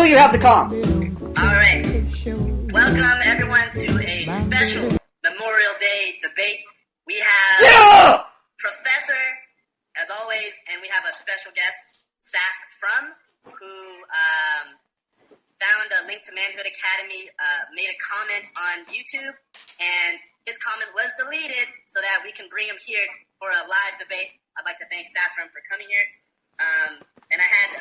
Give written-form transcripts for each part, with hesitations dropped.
Blue, you have the calm. Alright. Welcome everyone to a special Memorial Day debate. We have Professor, as always, and we have a special guest, Sask From, who found a link to Manhood Academy, made a comment on YouTube, and his comment was deleted so that we can bring him here for a live debate. I'd like to thank Sask From for coming here. And I had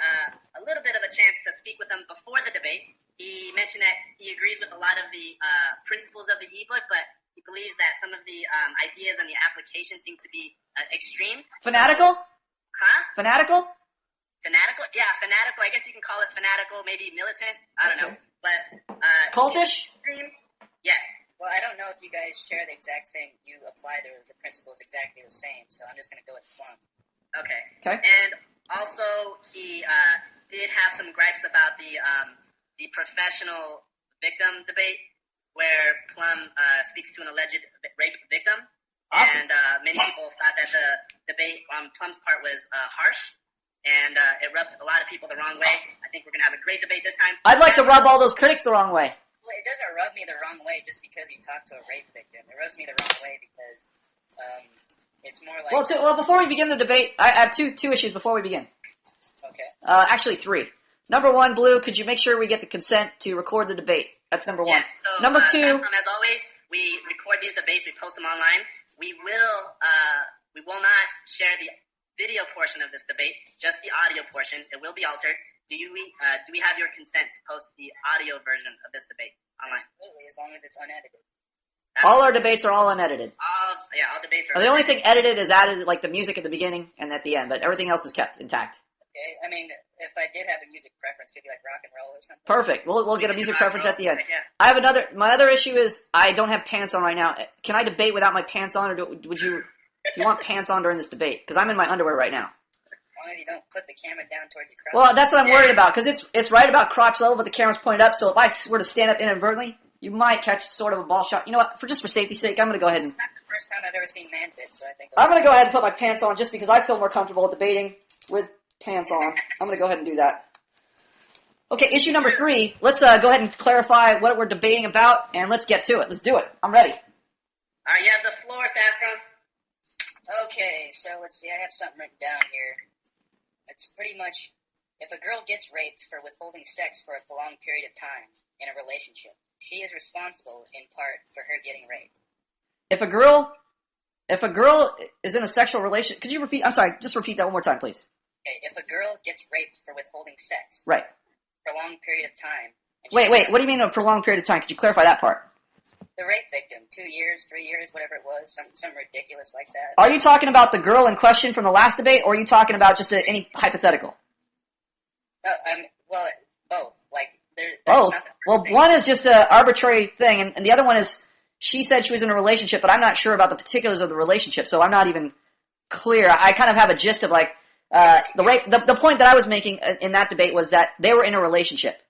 a little bit of a chance to speak with him before the debate. He mentioned that he agrees with a lot of the principles of the ebook, but he believes that some of the ideas and the application seem to be extreme. Fanatical? Fanatical? Fanatical? Yeah, fanatical. I guess you can call it fanatical, maybe militant. I don't know. But cultish? Extreme? Yes. Well, I don't know if you guys share the exact same. You apply the principles exactly the same, so I'm just going to go with Plum. Okay. Okay. And also, he did have some gripes about the professional victim debate, where Plum speaks to an alleged rape victim. Awesome. And many people thought that the debate on Plum's part was harsh, and it rubbed a lot of people the wrong way. I think we're going to have a great debate this time. I'd like to rub all those critics the wrong way. Well, it doesn't rub me the wrong way just because you talk to a rape victim. It rubs me the wrong way because it's more like... Well, before we begin the debate, I have two issues before we begin. Okay. Actually, three. Number one, Blue, could you make sure we get the consent to record the debate? That's number one. Yes, so, number two... As always, we record these debates, we post them online. We will not share the video portion of this debate, just the audio portion. It will be altered. Do we have your consent to post the audio version of this debate online? Absolutely, as long as it's unedited. All our debates are all unedited. All debates are The only thing edited is added, like the music at the beginning and at the end, but everything else is kept intact. Okay, I mean, if I did have a music preference, could be like rock and roll or something. Perfect. We'll get a music preference at the end. Yeah. I have my other issue is I don't have pants on right now. Can I debate without my pants on, or do you want pants on during this debate? Because I'm in my underwear right now. As long as you don't put the camera down towards your crotch. Well, that's what I'm worried about, because it's right about crotch level, but the camera's pointed up, so if I were to stand up inadvertently, you might catch sort of a ball shot. You know what? For safety's sake, I'm going to go ahead and... It's not the first time I've ever seen man bits, so I think... I'm going to go ahead and put my pants on just because I feel more comfortable debating with pants on. I'm going to go ahead and do that. Okay, issue number 3. Let's go ahead and clarify what we're debating about, and let's get to it. Let's do it. I'm ready. All right, you have the floor, Saskron. Okay, so let's see. I have something written down here. It's pretty much, if a girl gets raped for withholding sex for a prolonged period of time in a relationship, she is responsible in part for her getting raped. If a girl is in a sexual relationship, could you repeat? I'm sorry, just repeat that one more time, please. Okay, if a girl gets raped for withholding sex, right, for a prolonged period of time. Wait, what do you mean a prolonged period of time? Could you clarify that part? The rape victim, 2 years, 3 years, whatever it was, something ridiculous like that. Are you talking about the girl in question from the last debate, or are you talking about just any hypothetical? Well, both. Like, both. Well, one is just an arbitrary thing, and the other one is she said she was in a relationship, but I'm not sure about the particulars of the relationship, so I'm not even clear. I kind of have a gist of like the rape. The point that I was making in that debate was that they were in a relationship,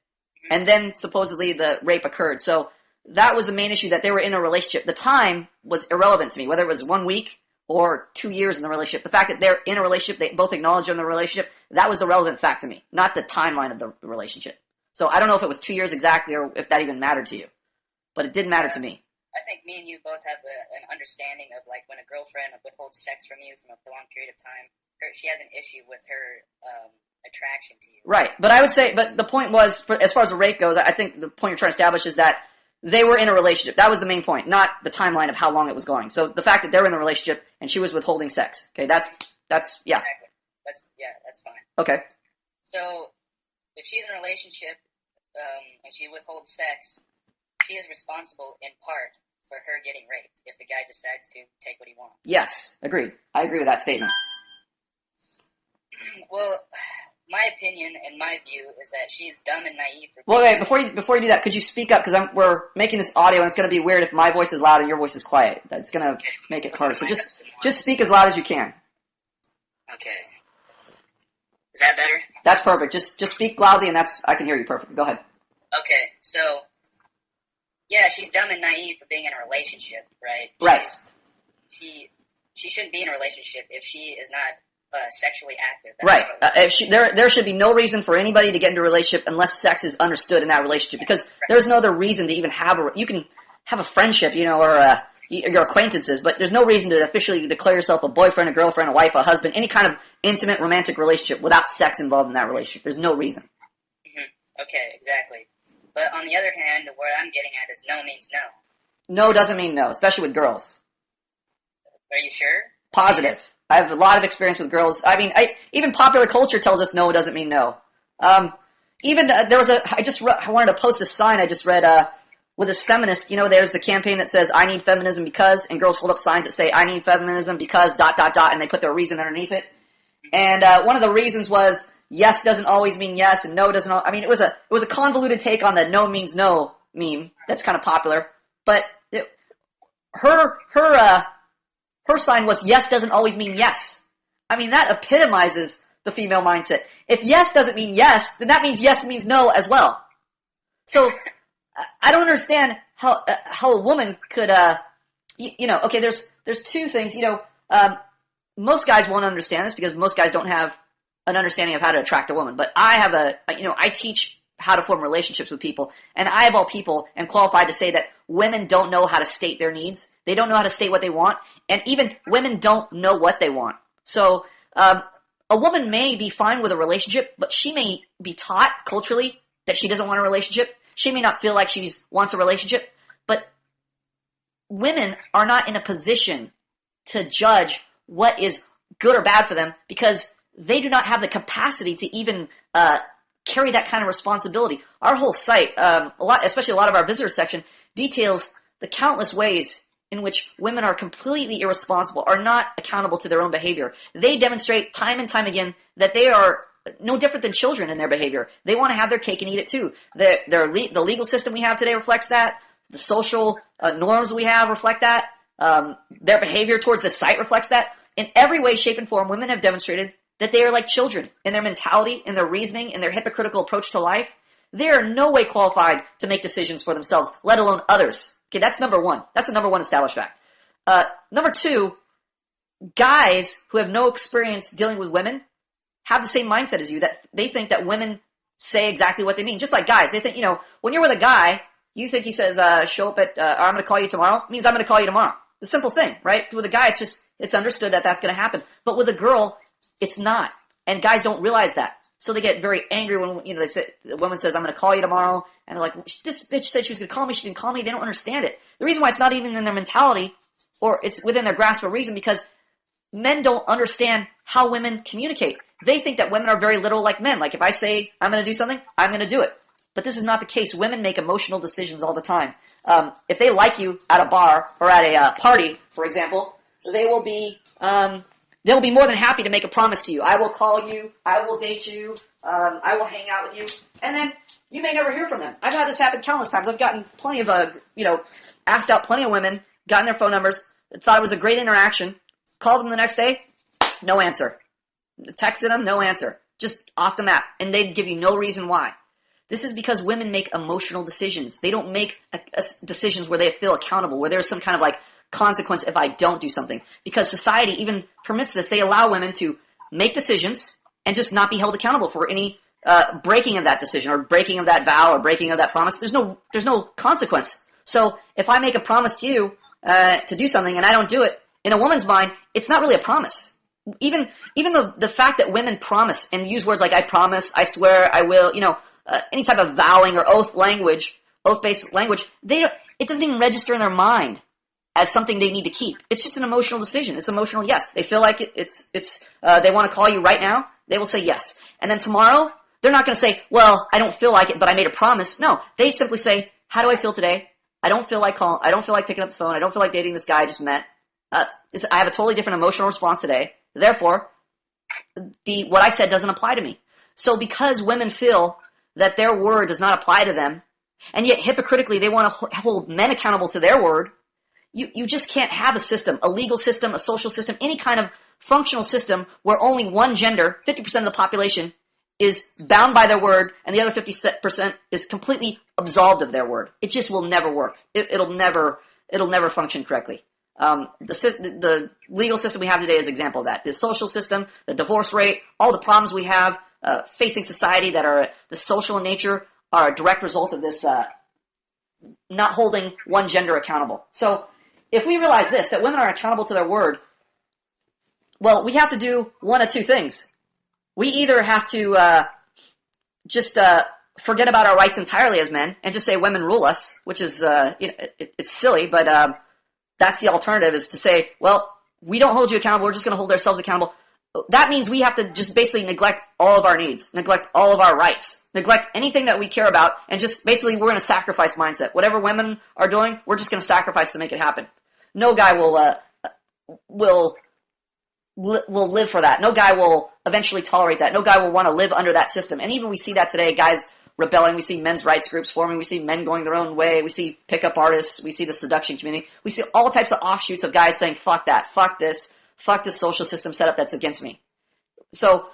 and then supposedly the rape occurred. So that was the main issue, that they were in a relationship. The time was irrelevant to me, whether it was 1 week or 2 years in the relationship. The fact that they're in a relationship, they both acknowledge they're in the relationship, that was the relevant fact to me, not the timeline of the relationship. So I don't know if it was 2 years exactly or if that even mattered to you, but it did matter to me. I think me and you both have an understanding of, like, when a girlfriend withholds sex from you from a prolonged period of time, she has an issue with her attraction to you. Right, but I would say, but the point was, as far as the rape goes, I think the point you're trying to establish is that they were in a relationship. That was the main point, not the timeline of how long it was going. So the fact that they were in a relationship and she was withholding sex. Okay, that's yeah. Exactly. That's fine. Okay. So if she's in a relationship and she withholds sex, she is responsible in part for her getting raped if the guy decides to take what he wants. Yes, agreed. I agree with that statement. Well, my opinion and my view is that she's dumb and naive. Well, wait, before you do that, could you speak up? Because we're making this audio, and it's going to be weird if my voice is loud and your voice is quiet. That's going to make it hard. So just speak as loud as you can. Okay. Is that better? That's perfect. Just speak loudly, and I can hear you perfect. Go ahead. Okay, so yeah, she's dumb and naive for being in a relationship, right? Right. She shouldn't be in a relationship if she is not sexually active. That's Right. what There should be no reason for anybody to get into a relationship unless sex is understood in that relationship, because there's no other reason to even you can have a friendship, or your acquaintances, but there's no reason to officially declare yourself a boyfriend, a girlfriend, a wife, a husband, any kind of intimate romantic relationship without sex involved in that relationship. There's no reason. Mm-hmm. Okay, exactly. But on the other hand, what I'm getting at is no means no. No doesn't mean no, especially with girls. Are you sure? Positive. I have a lot of experience with girls. I mean, even popular culture tells us no doesn't mean no. There was I wanted to post this sign I just read, with this feminist, there's the campaign that says, I need feminism because, and girls hold up signs that say, I need feminism because, ... and they put their reason underneath it. And, one of the reasons was, yes doesn't always mean yes, and no doesn't, it was a convoluted take on the no means no meme that's kind of popular. But her sign was, yes doesn't always mean yes. That epitomizes the female mindset. If yes doesn't mean yes, then that means yes means no as well. So, I don't understand how a woman could, okay, there's two things, most guys won't understand this because most guys don't have an understanding of how to attract a woman, but I have I teach how to form relationships with people, and I, of all people, am qualified to say that women don't know how to state their needs. They don't know how to state what they want, and even women don't know what they want. So, a woman may be fine with a relationship, but she may be taught culturally that she doesn't want a relationship. She may not feel like she wants a relationship, but women are not in a position to judge what is good or bad for them because they do not have the capacity to even carry that kind of responsibility. Our whole site, especially a lot of our visitor section, details the countless ways in which women are completely irresponsible, are not accountable to their own behavior. They demonstrate time and time again that they are no different than children in their behavior. They want to have their cake and eat it too. The legal system we have today reflects that. The social norms we have reflect that. Their behavior towards the site reflects that. In every way, shape, and form, women have demonstrated that they are like children in their mentality, in their reasoning, in their hypocritical approach to life. They are no way qualified to make decisions for themselves, let alone others. Okay, that's number one. That's the number one established fact. Number two, guys who have no experience dealing with women have the same mindset as you, that they think that women say exactly what they mean. Just like guys, they think, when you're with a guy, you think he says, show up at, or I'm going to call you tomorrow, it means I'm going to call you tomorrow. It's a simple thing, right? With a guy, it's understood that that's going to happen. But with a girl, it's not. And guys don't realize that. So they get very angry when, the woman says, I'm going to call you tomorrow. And they're like, this bitch said she was going to call me. She didn't call me. They don't understand it. The reason why it's not even in their mentality, or it's within their grasp of reason, because men don't understand how women communicate. They think that women are very little like men. Like if I say I'm going to do something, I'm going to do it. But this is not the case. Women make emotional decisions all the time. If they like you at a bar or at a party, for example, they will be more than happy to make a promise to you. I will call you. I will date you. I will hang out with you. And then you may never hear from them. I've had this happen countless times. I've gotten plenty of, asked out plenty of women, gotten their phone numbers, thought it was a great interaction, called them the next day, no answer. Texted them, no answer. Just off the map. And they'd give you no reason why. This is because women make emotional decisions. They don't make decisions where they feel accountable, where there's some kind of consequence if I don't do something. Because society even permits this. They allow women to make decisions and just not be held accountable for any breaking of that decision or breaking of that vow or breaking of that promise. There's no consequence. So if I make a promise to you to do something and I don't do it, in a woman's mind, it's not really a promise. Even the fact that women promise and use words like I promise, I swear, I will, any type of vowing or oath-based language, it doesn't even register in their mind as something they need to keep. It's just an emotional decision. It's emotional yes. They feel like they want to call you right now, they will say yes. And then tomorrow, they're not going to say, well, I don't feel like it, but I made a promise. No, they simply say, how do I feel today? I don't feel like calling. I don't feel like picking up the phone. I don't feel like dating this guy I just met. I have a totally different emotional response today. Therefore, what I said doesn't apply to me. So because women feel that their word does not apply to them, and yet hypocritically they want to hold men accountable to their word, you just can't have a system, a legal system, a social system, any kind of functional system where only one gender, 50% of the population, is bound by their word, and the other 50% is completely absolved of their word. It just will never work. It'll never function correctly. The legal system we have today is an example of that. The social system, the divorce rate, all the problems we have facing society that are the social in nature are a direct result of this not holding one gender accountable. So if we realize this, that women are accountable to their word, well, we have to do one of two things. We either have to just forget about our rights entirely as men and just say women rule us, which is it's silly, but that's the alternative, is to say, well, we don't hold you accountable, we're just going to hold ourselves accountable. That means we have to just basically neglect all of our needs, neglect all of our rights, neglect anything that we care about, and just basically we're in a sacrifice mindset. Whatever women are doing, we're just going to sacrifice to make it happen. No guy will live for that. No guy will eventually tolerate that. No guy will want to live under that system. And even we see that today, guys rebelling. We see men's rights groups forming. We see men going their own way. We see pickup artists. We see the seduction community. We see all types of offshoots of guys saying, fuck that, fuck this social system setup that's against me. So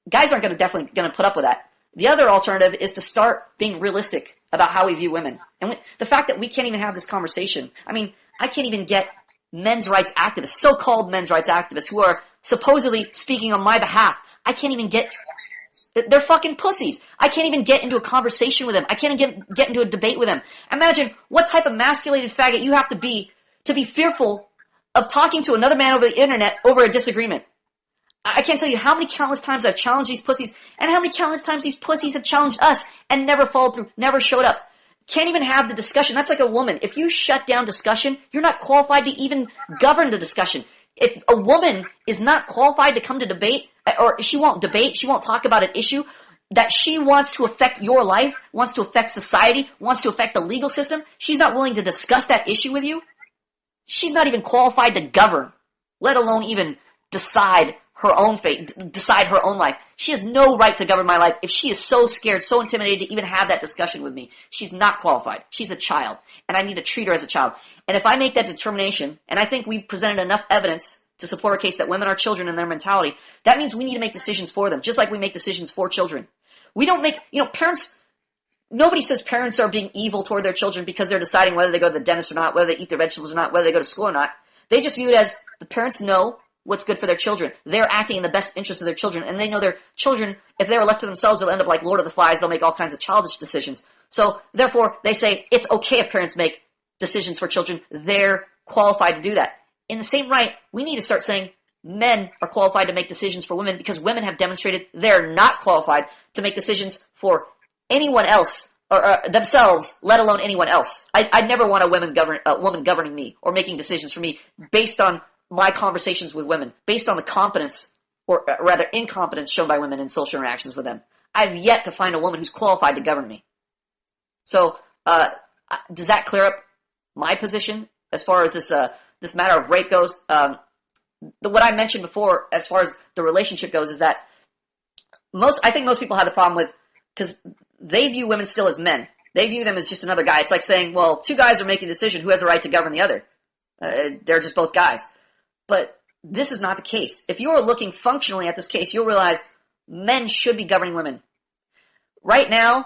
guys aren't definitely going to put up with that. The other alternative is to start being realistic about how we view women. And the fact that we can't even have this conversation. I mean, I can't even get men's rights activists, so-called men's rights activists, who are supposedly speaking on my behalf. I can't even get... They're fucking pussies. I can't even get into a conversation with them. I can't even get into a debate with them. Imagine what type of emasculated faggot you have to be fearful of talking to another man over the internet over a disagreement. I can't tell you how many countless times I've challenged these pussies, and how many countless times these pussies have challenged us and never followed through, never showed up. Can't even have the discussion. That's like a woman. If you shut down discussion, you're not qualified to even govern the discussion. If a woman is not qualified to come to debate, or she won't debate, she won't talk about an issue that she wants to affect your life, wants to affect society, wants to affect the legal system, she's not willing to discuss that issue with you, she's not even qualified to govern, let alone even decide her own fate, decide her own life. She has no right to govern my life. If she is so scared, so intimidated to even have that discussion with me, she's not qualified. She's a child, and I need to treat her as a child. And if I make that determination, and I think we presented enough evidence to support our case that women are children in their mentality, that means we need to make decisions for them, just like we make decisions for children. We don't make, parents, nobody says parents are being evil toward their children because they're deciding whether they go to the dentist or not, whether they eat their vegetables or not, whether they go to school or not. They just view it as the parents know what's good for their children. They're acting in the best interest of their children, and they know their children, if they're left to themselves, they'll end up like Lord of the Flies. They'll make all kinds of childish decisions. So, therefore, they say it's okay if parents make decisions for children. They're qualified to do that. In the same right, we need to start saying men are qualified to make decisions for women, because women have demonstrated they're not qualified to make decisions for anyone else, or themselves, let alone anyone else. I'd never want a woman governing me or making decisions for me based on my conversations with women, based on the competence, or rather incompetence, shown by women in social interactions with them. I've yet to find a woman who's qualified to govern me. So, does that clear up my position as far as this matter of rape goes? What I mentioned before, as far as the relationship goes, is that I think most people have the problem with, because they view women still as men. They view them as just another guy. It's like saying, well, two guys are making a decision. Who has the right to govern the other? They're just both guys. But this is not the case. If you are looking functionally at this case, you'll realize men should be governing women. Right now,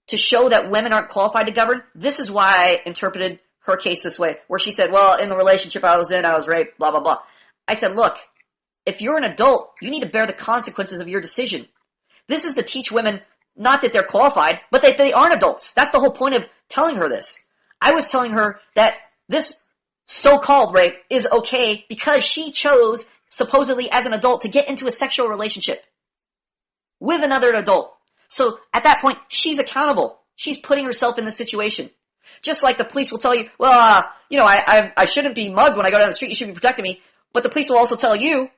to show that women aren't qualified to govern, this is why I interpreted her case this way, where she said, well, in the relationship I was in, I was raped, blah, blah, blah. I said, look, if you're an adult, you need to bear the consequences of your decision. This is to teach women, not that they're qualified, but that they aren't adults. That's the whole point of telling her this. I was telling her that this so-called rape is okay because she chose, supposedly as an adult, to get into a sexual relationship with another adult. So at that point, she's accountable. She's putting herself in the situation. Just like the police will tell you, well, I shouldn't be mugged when I go down the street. You should be protecting me. But the police will also tell you,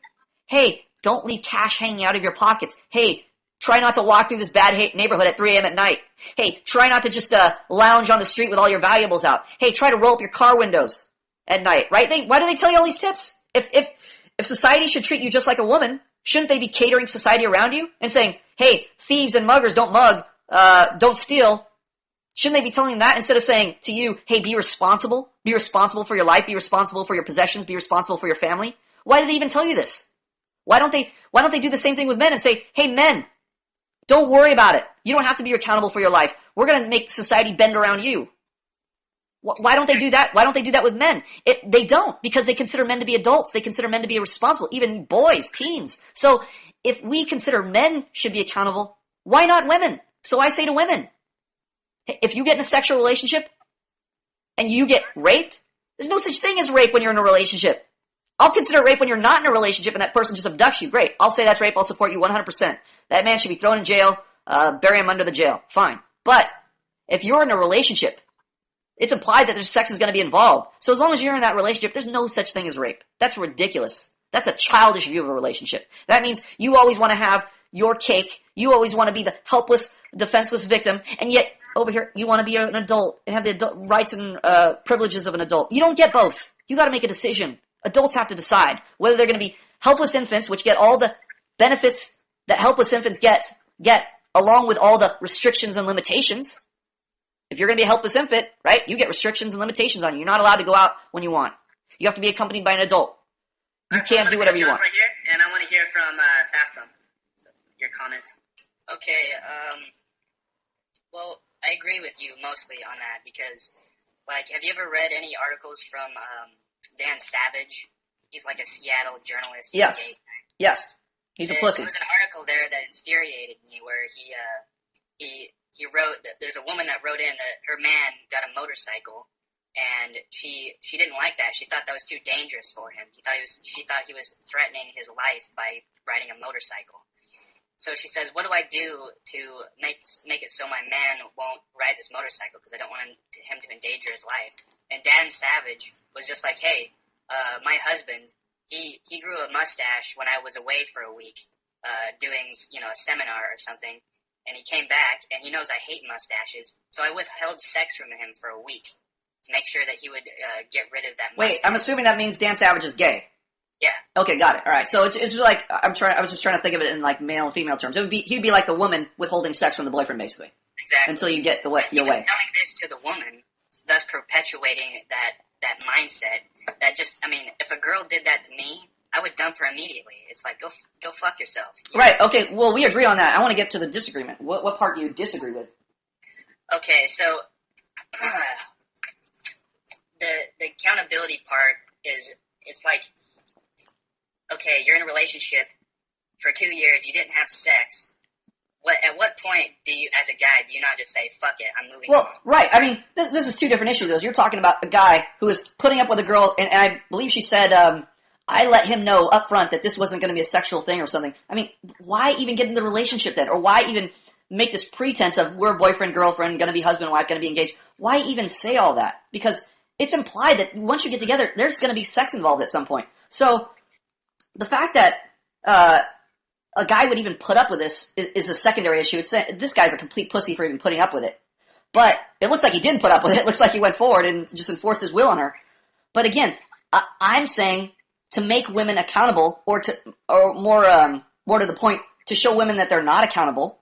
hey, don't leave cash hanging out of your pockets. Hey, try not to walk through this bad neighborhood at 3 a.m. at night. Hey, try not to just lounge on the street with all your valuables out. Hey, try to roll up your car windows at night, right? Why do they tell you all these tips? If society should treat you just like a woman, shouldn't they be catering society around you and saying, hey, thieves and muggers don't mug, don't steal? Shouldn't they be telling them that instead of saying to you, hey, be responsible? Be responsible for your life, be responsible for your possessions, be responsible for your family? Why do they even tell you this? Why don't they do the same thing with men and say, hey, men, don't worry about it. You don't have to be accountable for your life. We're going to make society bend around you. Why don't they do that? Why don't they do that with men? They don't, because they consider men to be adults. They consider men to be responsible, even boys, teens. So if we consider men should be accountable, why not women? So I say to women, if you get in a sexual relationship and you get raped, there's no such thing as rape when you're in a relationship. I'll consider rape when you're not in a relationship and that person just abducts you. Great. I'll say that's rape. I'll support you 100%. That man should be thrown in jail, bury him under the jail. Fine. But if you're in a relationship, it's implied that there's sex is going to be involved. So as long as you're in that relationship, there's no such thing as rape. That's ridiculous. That's a childish view of a relationship. That means you always want to have your cake. You always want to be the helpless, defenseless victim. And yet, over here, you want to be an adult and have the adult rights and privileges of an adult. You don't get both. You got to make a decision. Adults have to decide whether they're going to be helpless infants, which get all the benefits that helpless infants get along with all the restrictions and limitations. If you're going to be a helpless infant, right, you get restrictions and limitations on you. You're not allowed to go out when you want. You have to be accompanied by an adult. You can't do whatever you want. Right here, and I want to hear from Safram. So, your comments. Okay, well, I agree with you mostly on that because, like, have you ever read any articles from Dan Savage? He's like a Seattle journalist. Yes. Yes. He's a pussy. There was an article there that infuriated me where he wrote that there's a woman that wrote in that her man got a motorcycle and she didn't like that. She thought that was too dangerous for him. She thought he was threatening his life by riding a motorcycle. So she says, what do I do to make it so my man won't ride this motorcycle because I don't want him to endanger his life? And Dan Savage was just like, hey, my husband, he grew a mustache when I was away for a week doing, a seminar or something. And he came back, and he knows I hate mustaches, so I withheld sex from him for a week to make sure that he would get rid of that mustache. Wait, I'm assuming that means Dan Savage is gay. Yeah. Okay, got it. All right. So it's like I was just trying to think of it in like male and female terms. He'd be like the woman withholding sex from the boyfriend, basically. Exactly. Until you get your way. He was telling this to the woman, thus perpetuating that mindset. That just, if a girl did that to me, I would dump her immediately. It's like, go fuck yourself. Right, okay, well, we agree on that. I want to get to the disagreement. What part do you disagree with? Okay, so, the accountability part is, it's like, okay, you're in a relationship for 2 years, you didn't have sex. At what point do you, as a guy, do you not just say, fuck it, I'm moving on? Right, this is two different issues, though. You're talking about a guy who is putting up with a girl, and I believe she said, I let him know up front that this wasn't going to be a sexual thing or something. Why even get in the relationship then? Or why even make this pretense of we're boyfriend, girlfriend, going to be husband, wife, going to be engaged? Why even say all that? Because it's implied that once you get together, there's going to be sex involved at some point. So the fact that a guy would even put up with this is a secondary issue. It's this guy's a complete pussy for even putting up with it. But it looks like he didn't put up with it. It looks like he went forward and just enforced his will on her. But again, I'm saying to make women accountable, or more to the point, to show women that they're not accountable,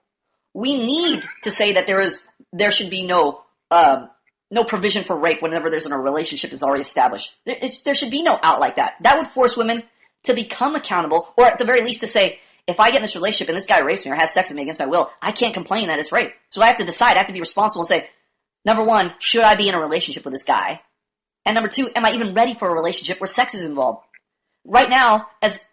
we need to say that there should be no provision for rape whenever there's a relationship is already established. There should be no out like that. That would force women to become accountable, or at the very least to say, if I get in this relationship and this guy rapes me or has sex with me against my will, I can't complain that it's rape. So I have to decide, I have to be responsible and say, number one, should I be in a relationship with this guy? And number two, am I even ready for a relationship where sex is involved? Right now, as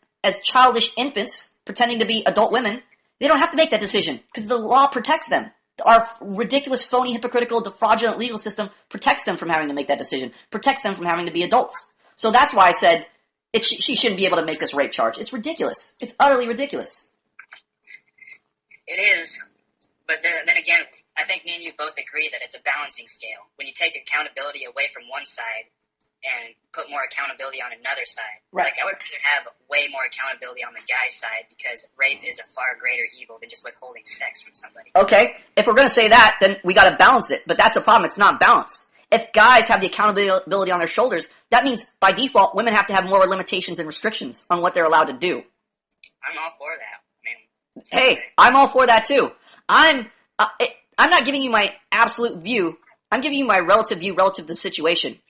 childish infants pretending to be adult women, they don't have to make that decision because the law protects them. Our ridiculous, phony, hypocritical, fraudulent legal system protects them from having to make that decision, protects them from having to be adults. So that's why I said she shouldn't be able to make this rape charge. It's ridiculous. It's utterly ridiculous. It is, but then again, I think me and you both agree that it's a balancing scale. When you take accountability away from one side and put more accountability on another side. Right. Like, I would rather have way more accountability on the guy's side because rape is a far greater evil than just withholding sex from somebody. Okay, if we're going to say that, then we got to balance it. But that's the problem. It's not balanced. If guys have the accountability on their shoulders, that means by default, women have to have more limitations and restrictions on what they're allowed to do. I'm all for that. Hey, I'm all for that too. I'm not giving you my absolute view. I'm giving you my relative view relative to the situation.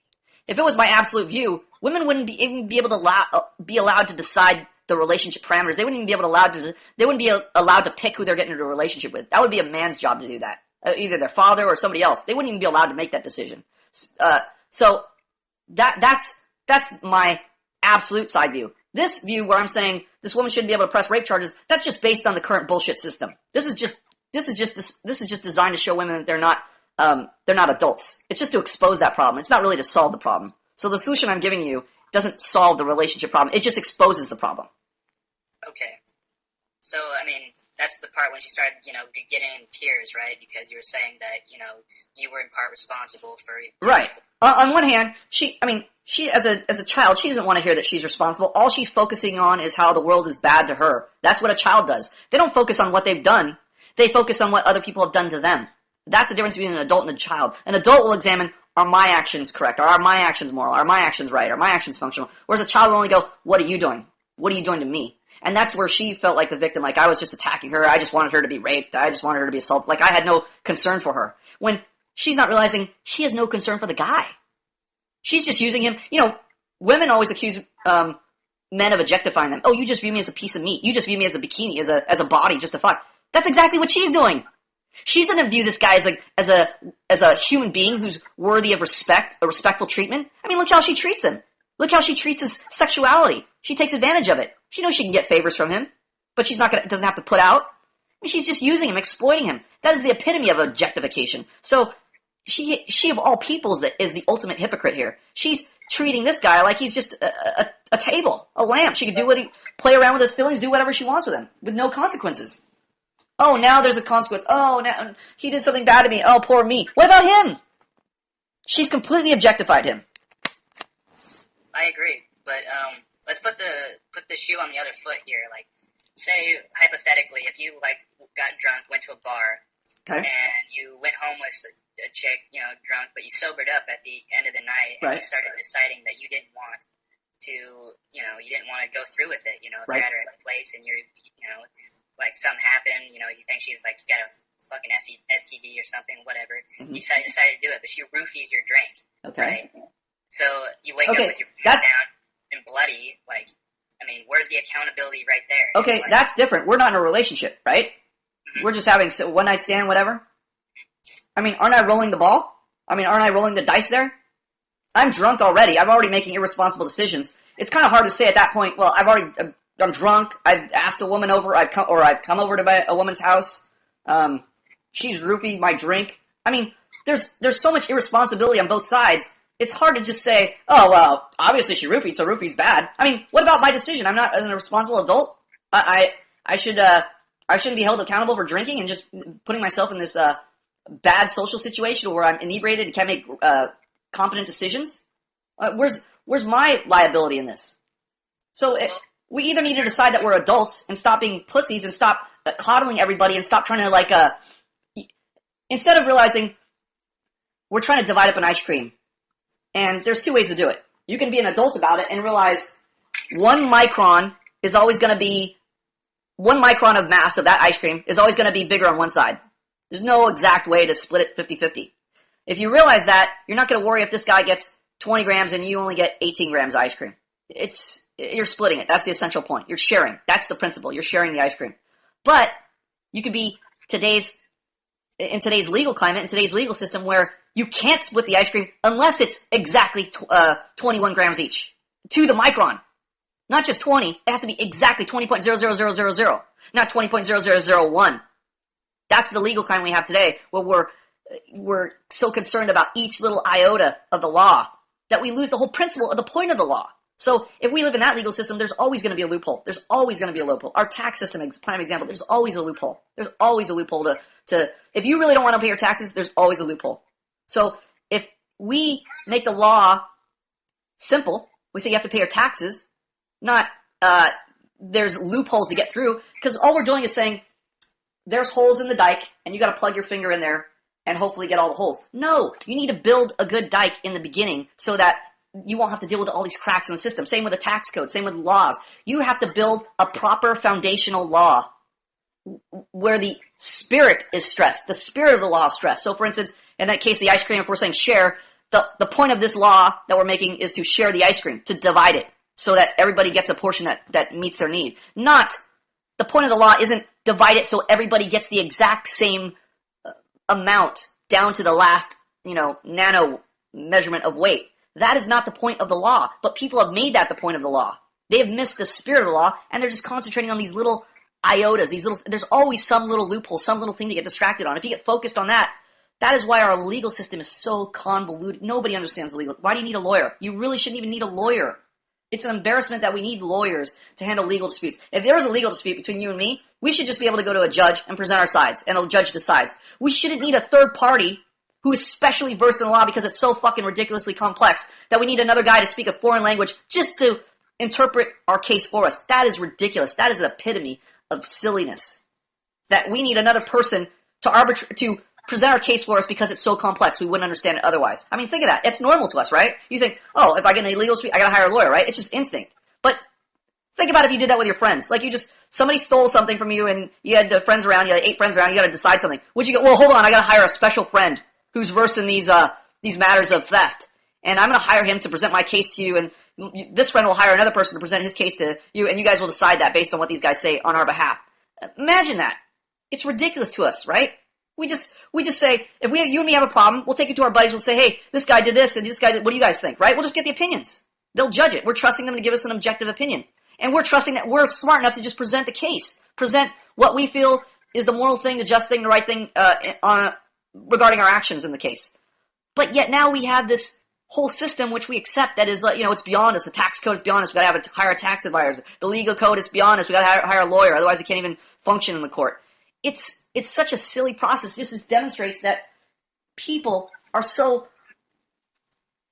If it was my absolute view, women wouldn't even be able to be allowed to decide the relationship parameters. They wouldn't even be able to they wouldn't be allowed to pick who they're getting into a relationship with. That would be a man's job to do that. Either their father or somebody else. They wouldn't even be allowed to make that decision. So that's my absolute side view. This view where I'm saying this woman shouldn't be able to press rape charges, that's just based on the current bullshit system. This is just designed to show women that they're not adults. It's just to expose that problem. It's not really to solve the problem. So the solution I'm giving you doesn't solve the relationship problem. It just exposes the problem. Okay. So, I mean, that's the part when she started, getting in tears, right? Because you were saying that, you were in part responsible for... Right. On one hand, she as a child, she doesn't want to hear that she's responsible. All she's focusing on is how the world is bad to her. That's what a child does. They don't focus on what they've done. They focus on what other people have done to them. That's the difference between an adult and a child. An adult will examine, are my actions correct? Are my actions moral? Are my actions right? Are my actions functional? Whereas a child will only go, what are you doing? What are you doing to me? And that's where she felt like the victim, like I was just attacking her. I just wanted her to be raped. I just wanted her to be assaulted. Like I had no concern for her. When she's not realizing she has no concern for the guy. She's just using him. Women always accuse men of objectifying them. Oh, you just view me as a piece of meat. You just view me as a bikini, as a body, just a fuck. That's exactly what she's doing. She doesn't view this guy as a human being who's worthy of respect, a respectful treatment. I mean, look how she treats him. Look how she treats his sexuality. She takes advantage of it. She knows she can get favors from him, but doesn't have to put out. I mean, she's just using him, exploiting him. That is the epitome of objectification. So she of all peoples is the ultimate hypocrite here. She's treating this guy like he's just a table, a lamp. She could play around with his feelings, do whatever she wants with him, with no consequences. Oh, now there's a consequence. Oh, now he did something bad to me. Oh, poor me. What about him? She's completely objectified him. I agree, but let's put the shoe on the other foot here. Like, say hypothetically, if you got drunk, went to a bar, okay, and you went home with a chick, drunk, but you sobered up at the end of the night, and right, you started deciding that you didn't want to, you didn't want to go through with it. If right, you had her at a place and you're, something happened, you think she's you got a fucking STD or something, whatever. Mm-hmm. You decided to do it, but she roofies your drink. Okay. Right? So you wake up with your pants down and bloody. Where's the accountability right there? Okay, that's different. We're not in a relationship, right? Mm-hmm. We're just having a one-night stand, whatever. I mean, aren't I rolling the ball? I mean, aren't I rolling the dice there? I'm drunk already. I'm already making irresponsible decisions. It's kind of hard to say at that point, well, I'm drunk. I've asked a woman over. I've come over to a woman's house. She's roofied my drink. I mean, there's so much irresponsibility on both sides. It's hard to just say, oh, well, obviously she roofied, so roofie's bad. I mean, what about my decision? I'm not a responsible adult. I shouldn't be held accountable for drinking and just putting myself in this bad social situation where I'm inebriated and can't make competent decisions. Where's my liability in this? So we either need to decide that we're adults and stop being pussies and stop coddling everybody and stop trying to instead of realizing we're trying to divide up an ice cream. And there's two ways to do it. You can be an adult about it and realize 1 micron of mass of that ice cream is always going to be bigger on one side. There's no exact way to split it 50-50. If you realize that, you're not going to worry if this guy gets 20 grams and you only get 18 grams of ice cream. You're splitting it. That's the essential point. You're sharing. That's the principle. You're sharing the ice cream. But you could be in today's legal climate, in today's legal system, where you can't split the ice cream unless it's exactly 21 grams each. To the micron. Not just 20. It has to be exactly 20.00000, not 20.0001. That's the legal climate we have today, where we're so concerned about each little iota of the law that we lose the whole principle of the point of the law. So if we live in that legal system, there's always going to be a loophole. There's always going to be a loophole. Our tax system is a prime example. There's always a loophole. There's always a loophole to if you really don't want to pay your taxes, there's always a loophole. So if we make the law simple, we say you have to pay your taxes, not there's loopholes to get through, because all we're doing is saying there's holes in the dike and you got to plug your finger in there and hopefully get all the holes. No, you need to build a good dike in the beginning so that you won't have to deal with all these cracks in the system. Same with the tax code, same with laws. You have to build a proper foundational law where the spirit is stressed, the spirit of the law is stressed. So for instance, in that case, the ice cream, if we're saying share, the point of this law that we're making is to share the ice cream, to divide it so that everybody gets a portion that meets their need. Not, the point of the law isn't divide it so everybody gets the exact same amount down to the last, measurement of weight. That is not the point of the law, but people have made that the point of the law. They have missed the spirit of the law, and they're just concentrating on these little iotas, there's always some little loophole, some little thing to get distracted on. If you get focused on that, that is why our legal system is so convoluted. Nobody understands the legal. Why do you need a lawyer? You really shouldn't even need a lawyer. It's an embarrassment that we need lawyers to handle legal disputes. If there was a legal dispute between you and me, we should just be able to go to a judge and present our sides, and a judge decides. We shouldn't need a third party who is specially versed in the law because it's so fucking ridiculously complex that we need another guy to speak a foreign language just to interpret our case for us. That is ridiculous. That is an epitome of silliness. That we need another person to present our case for us because it's so complex we wouldn't understand it otherwise. I mean, think of that. It's normal to us, right? You think, oh, if I get an illegal dispute, I gotta hire a lawyer, right? It's just instinct. But think about if you did that with your friends. Like somebody stole something from you and you had friends around, you had 8 friends around, you gotta decide something. Would you go, well, hold on, I gotta hire a special friend who's versed in these matters of theft. And I'm gonna hire him to present my case to you, and this friend will hire another person to present his case to you, and you guys will decide that based on what these guys say on our behalf. Imagine that. It's ridiculous to us, right? We just say, if you and me have a problem, we'll take it to our buddies, we'll say, hey, this guy did this, and this guy did, what do you guys think, right? We'll just get the opinions. They'll judge it. We're trusting them to give us an objective opinion. And we're trusting that we're smart enough to just present the case. Present what we feel is the moral thing, the just thing, the right thing, regarding our actions in the case. But yet now we have this whole system which we accept that is, it's beyond us. The tax code is beyond us. We gotta hire a tax advisor. The legal code is beyond us. We gotta hire a lawyer. Otherwise we can't even function in the court. It's such a silly process. This demonstrates that people are so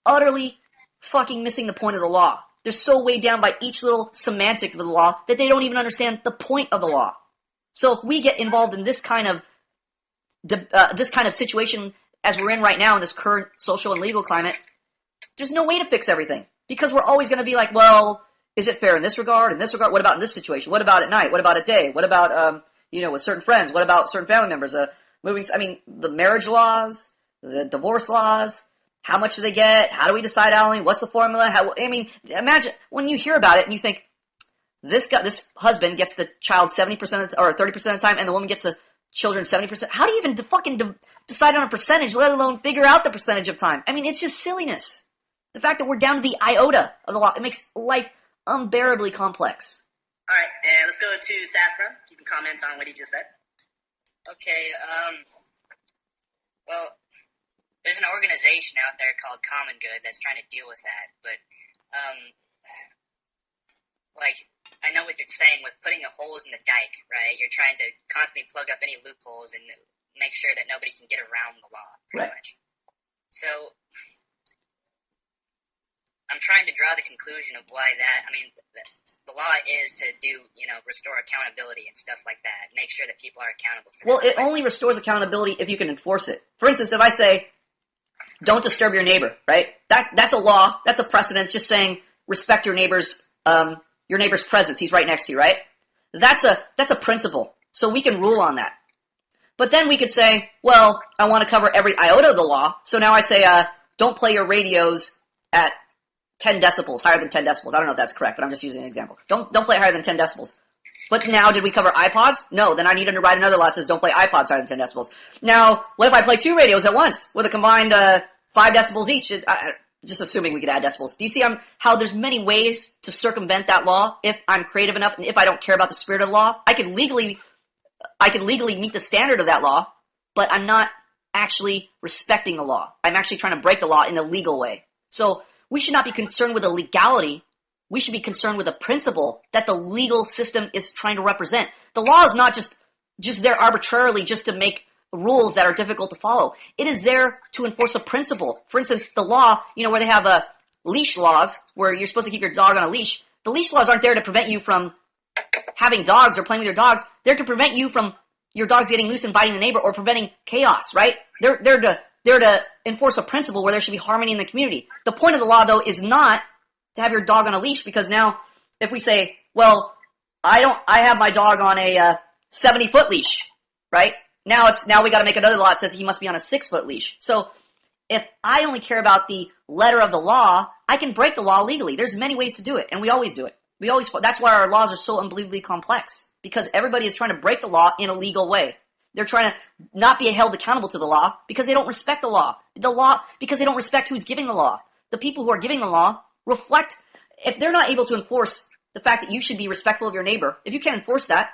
utterly fucking missing the point of the law. They're so weighed down by each little semantic of the law that they don't even understand the point of the law. So if we get involved in this kind of situation as we're in right now in this current social and legal climate, there's no way to fix everything. Because we're always going to be like, well, is it fair in this regard? In this regard? What about in this situation? What about at night? What about at day? What about, with certain friends? What about certain family members? The marriage laws, the divorce laws, how much do they get? How do we decide alimony? What's the formula? Imagine when you hear about it and you think, this husband gets the child 70% or 30% of the time, and the woman gets the children 70%. How do you even decide on a percentage, let alone figure out the percentage of time? It's just silliness. The fact that we're down to the iota of the law, it makes life unbearably complex. All right, and let's go to Saffron. You can comment on what he just said. Okay, well, there's an organization out there called Common Good that's trying to deal with that, but, I know what you're saying with putting holes in the dike, right? You're trying to constantly plug up any loopholes and make sure that nobody can get around the law, pretty much. So, I'm trying to draw the conclusion of why the law is to do, restore accountability and stuff like that. Make sure that people are accountable for Well, it only restores accountability if you can enforce it. For instance, if I say, don't disturb your neighbor, right? That's a law. That's a precedence. Just saying, respect your neighbor's presence. He's right next to you, right? That's a principle. So we can rule on that. But then we could say, well, I want to cover every iota of the law. So now I say, don't play your radios at 10 decibels, higher than 10 decibels. I don't know if that's correct, but I'm just using an example. Don't play higher than 10 decibels. But now, did we cover iPods? No, then I need to write another law that says don't play iPods higher than 10 decibels. Now, what if I play 2 radios at once with a combined 5 decibels each? Just assuming we could add decibels. Do you see how there's many ways to circumvent that law if I'm creative enough and if I don't care about the spirit of the law? I can legally meet the standard of that law, but I'm not actually respecting the law. I'm actually trying to break the law in a legal way. So we should not be concerned with the legality. We should be concerned with the principle that the legal system is trying to represent. The law is not just there arbitrarily just to make rules that are difficult to follow. It is there to enforce a principle. For instance, the law, where they have leash laws, where you're supposed to keep your dog on a leash. The leash laws aren't there to prevent you from having dogs or playing with your dogs. They're to prevent you from your dogs getting loose and biting the neighbor or preventing chaos, right? They're to enforce a principle where there should be harmony in the community. The point of the law, though, is not to have your dog on a leash, because now if we say, well, I have my dog on a 70-foot leash, right? Now we got to make another law that says he must be on a 6-foot leash. So if I only care about the letter of the law, I can break the law legally. There's many ways to do it, and we always do it. That's why our laws are so unbelievably complex, because everybody is trying to break the law in a legal way. They're trying to not be held accountable to the law because they don't respect the law. The law, because they don't respect who's giving the law. The people who are giving the law reflect, if they're not able to enforce the fact that you should be respectful of your neighbor, if you can't enforce that,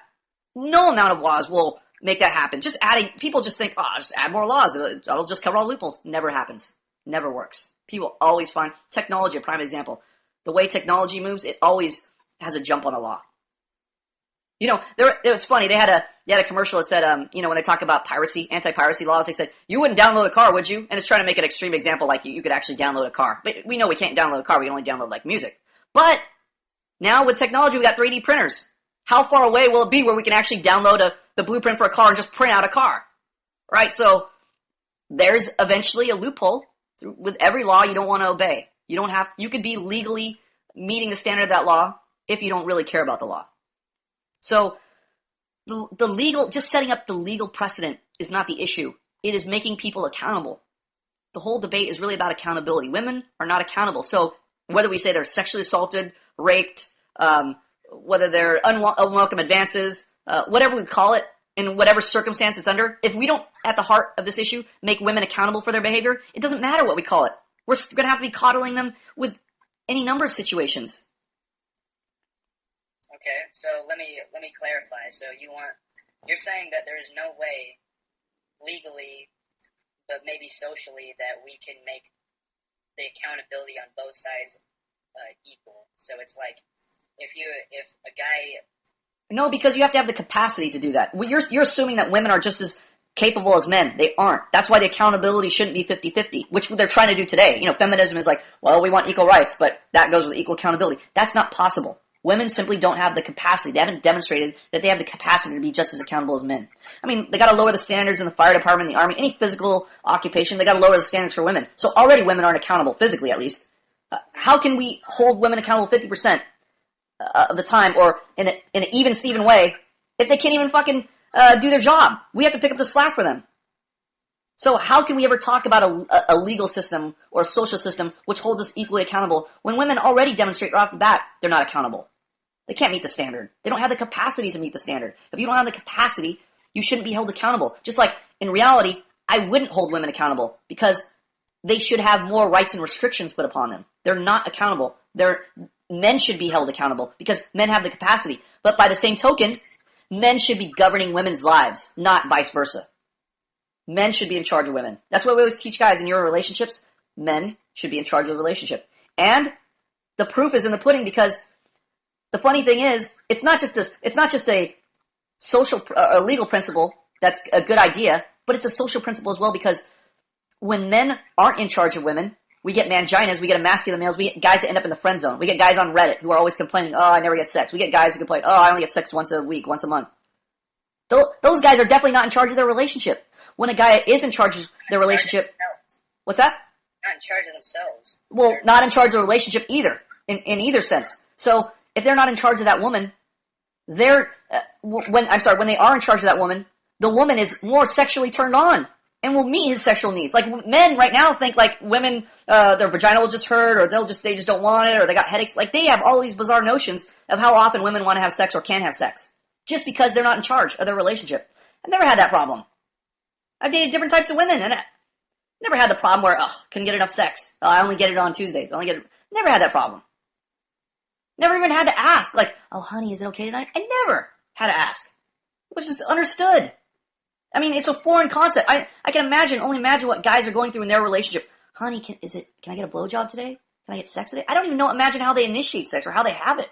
no amount of laws will make that happen. Just adding, people just think, just add more laws. It'll just cover all loopholes. Never happens. Never works. People always find, technology, a prime example. The way technology moves, it always has a jump on a law. You know, it's funny, they had a commercial that said, you know, when they talk about piracy, anti-piracy laws, they said, you wouldn't download a car, would you? And it's trying to make an extreme example like you could actually download a car. But we know we can't download a car, we can only download like music. But now with technology, we got 3D printers. How far away will it be where we can actually download the blueprint for a car and just print out a car? Right? So there's eventually a loophole with every law you don't want to obey. You could be legally meeting the standard of that law if you don't really care about the law. So the legal, just setting up the legal precedent is not the issue. It is making people accountable. The whole debate is really about accountability. Women are not accountable. So whether we say they're sexually assaulted, raped, whether they're unwelcome advances, whatever we call it, in whatever circumstance it's under, if we don't, at the heart of this issue, make women accountable for their behavior, it doesn't matter what we call it. We're going to have to be coddling them with any number of situations. Okay, so let me clarify. So you're saying that there is no way legally, but maybe socially, that we can make the accountability on both sides equal. So it's like if a guy. No, because you have to have the capacity to do that. You're assuming that women are just as capable as men. They aren't. That's why the accountability shouldn't be 50-50, which they're trying to do today. You know, feminism is like, well, we want equal rights, but that goes with equal accountability. That's not possible. Women simply don't have the capacity. They haven't demonstrated that they have the capacity to be just as accountable as men. I mean, they gotta lower the standards in the fire department, the army, any physical occupation, they gotta lower the standards for women. So already women aren't accountable, physically at least. How can we hold women accountable 50% of the time, or in an even Steven way, if they can't even fucking do their job? We have to pick up the slack for them. So how can we ever talk about a legal system or a social system which holds us equally accountable when women already demonstrate right off the bat they're not accountable? They can't meet the standard. They don't have the capacity to meet the standard. If you don't have the capacity, you shouldn't be held accountable. Just like, in reality, I wouldn't hold women accountable because they should have more rights and restrictions put upon them. They're not accountable. Men should be held accountable because men have the capacity. But by the same token, men should be governing women's lives, not vice versa. Men should be in charge of women. That's what we always teach guys in your relationships. Men should be in charge of the relationship. And the proof is in the pudding, because the funny thing is, it's not just a social, a legal principle that's a good idea, but it's a social principle as well, because when men aren't in charge of women, we get manginas, we get masculine males, we get guys that end up in the friend zone. We get guys on Reddit who are always complaining, I never get sex. We get guys who complain, I only get sex once a week, once a month. Those guys are definitely not in charge of their relationship. When a guy is in charge of their relationship, what's that? Not in charge of themselves. Well, not in charge of the relationship either, in either sense. So if they're not in charge of that woman, when they are in charge of that woman, the woman is more sexually turned on and will meet his sexual needs. Like, men right now think like women, their vagina will just hurt, or they just don't want it, or they got headaches. Like, they have all these bizarre notions of how often women want to have sex or can have sex, just because they're not in charge of their relationship. I've never had that problem. I've dated different types of women, and I never had the problem where, couldn't get enough sex. I only get it on Tuesdays. Never had that problem. Never even had to ask, like, honey, is it okay tonight? I never had to ask. It was just understood. I mean, it's a foreign concept. I can only imagine what guys are going through in their relationships. Honey, can I get a blowjob today? Can I get sex today? I don't even imagine how they initiate sex or how they have it.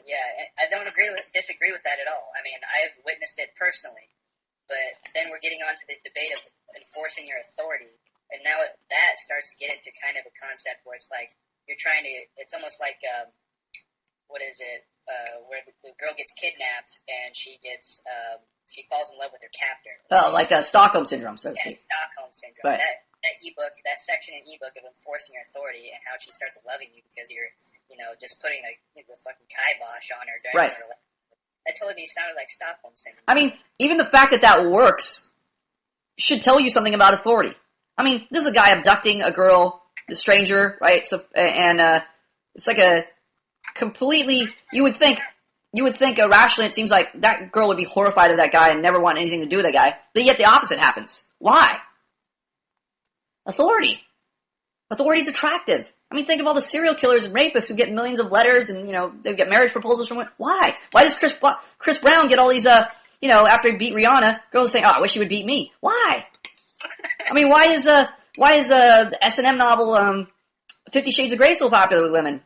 Yeah, I don't disagree with that at all. I mean, I've witnessed it personally, but then we're getting on to the debate of enforcing your authority, and now that starts to get into kind of a concept where it's like, it's almost like, what is it, where the girl gets kidnapped and she falls in love with her captor. Like a Stockholm Syndrome, so to speak. Yeah, Stockholm Syndrome. Right. That section in ebook of enforcing your authority, and how she starts loving you because you're, just putting a fucking kibosh on her during her life. That totally sounded like Stockholm Syndrome. I mean, even the fact that works should tell you something about authority. I mean, this is a guy abducting a girl, a stranger, right? So, and it's like a completely, you would think, you would think irrationally it seems like that girl would be horrified of that guy and never want anything to do with that guy, but yet the opposite happens. Why? Authority. Authority's attractive. I mean, think of all the serial killers and rapists who get millions of letters and, they get marriage proposals from women. Why? Why does Chris Brown get all these, after he beat Rihanna, girls saying, oh, I wish he would beat me. Why? I mean, why is the S&M novel, 50 Shades of Grey so popular with women?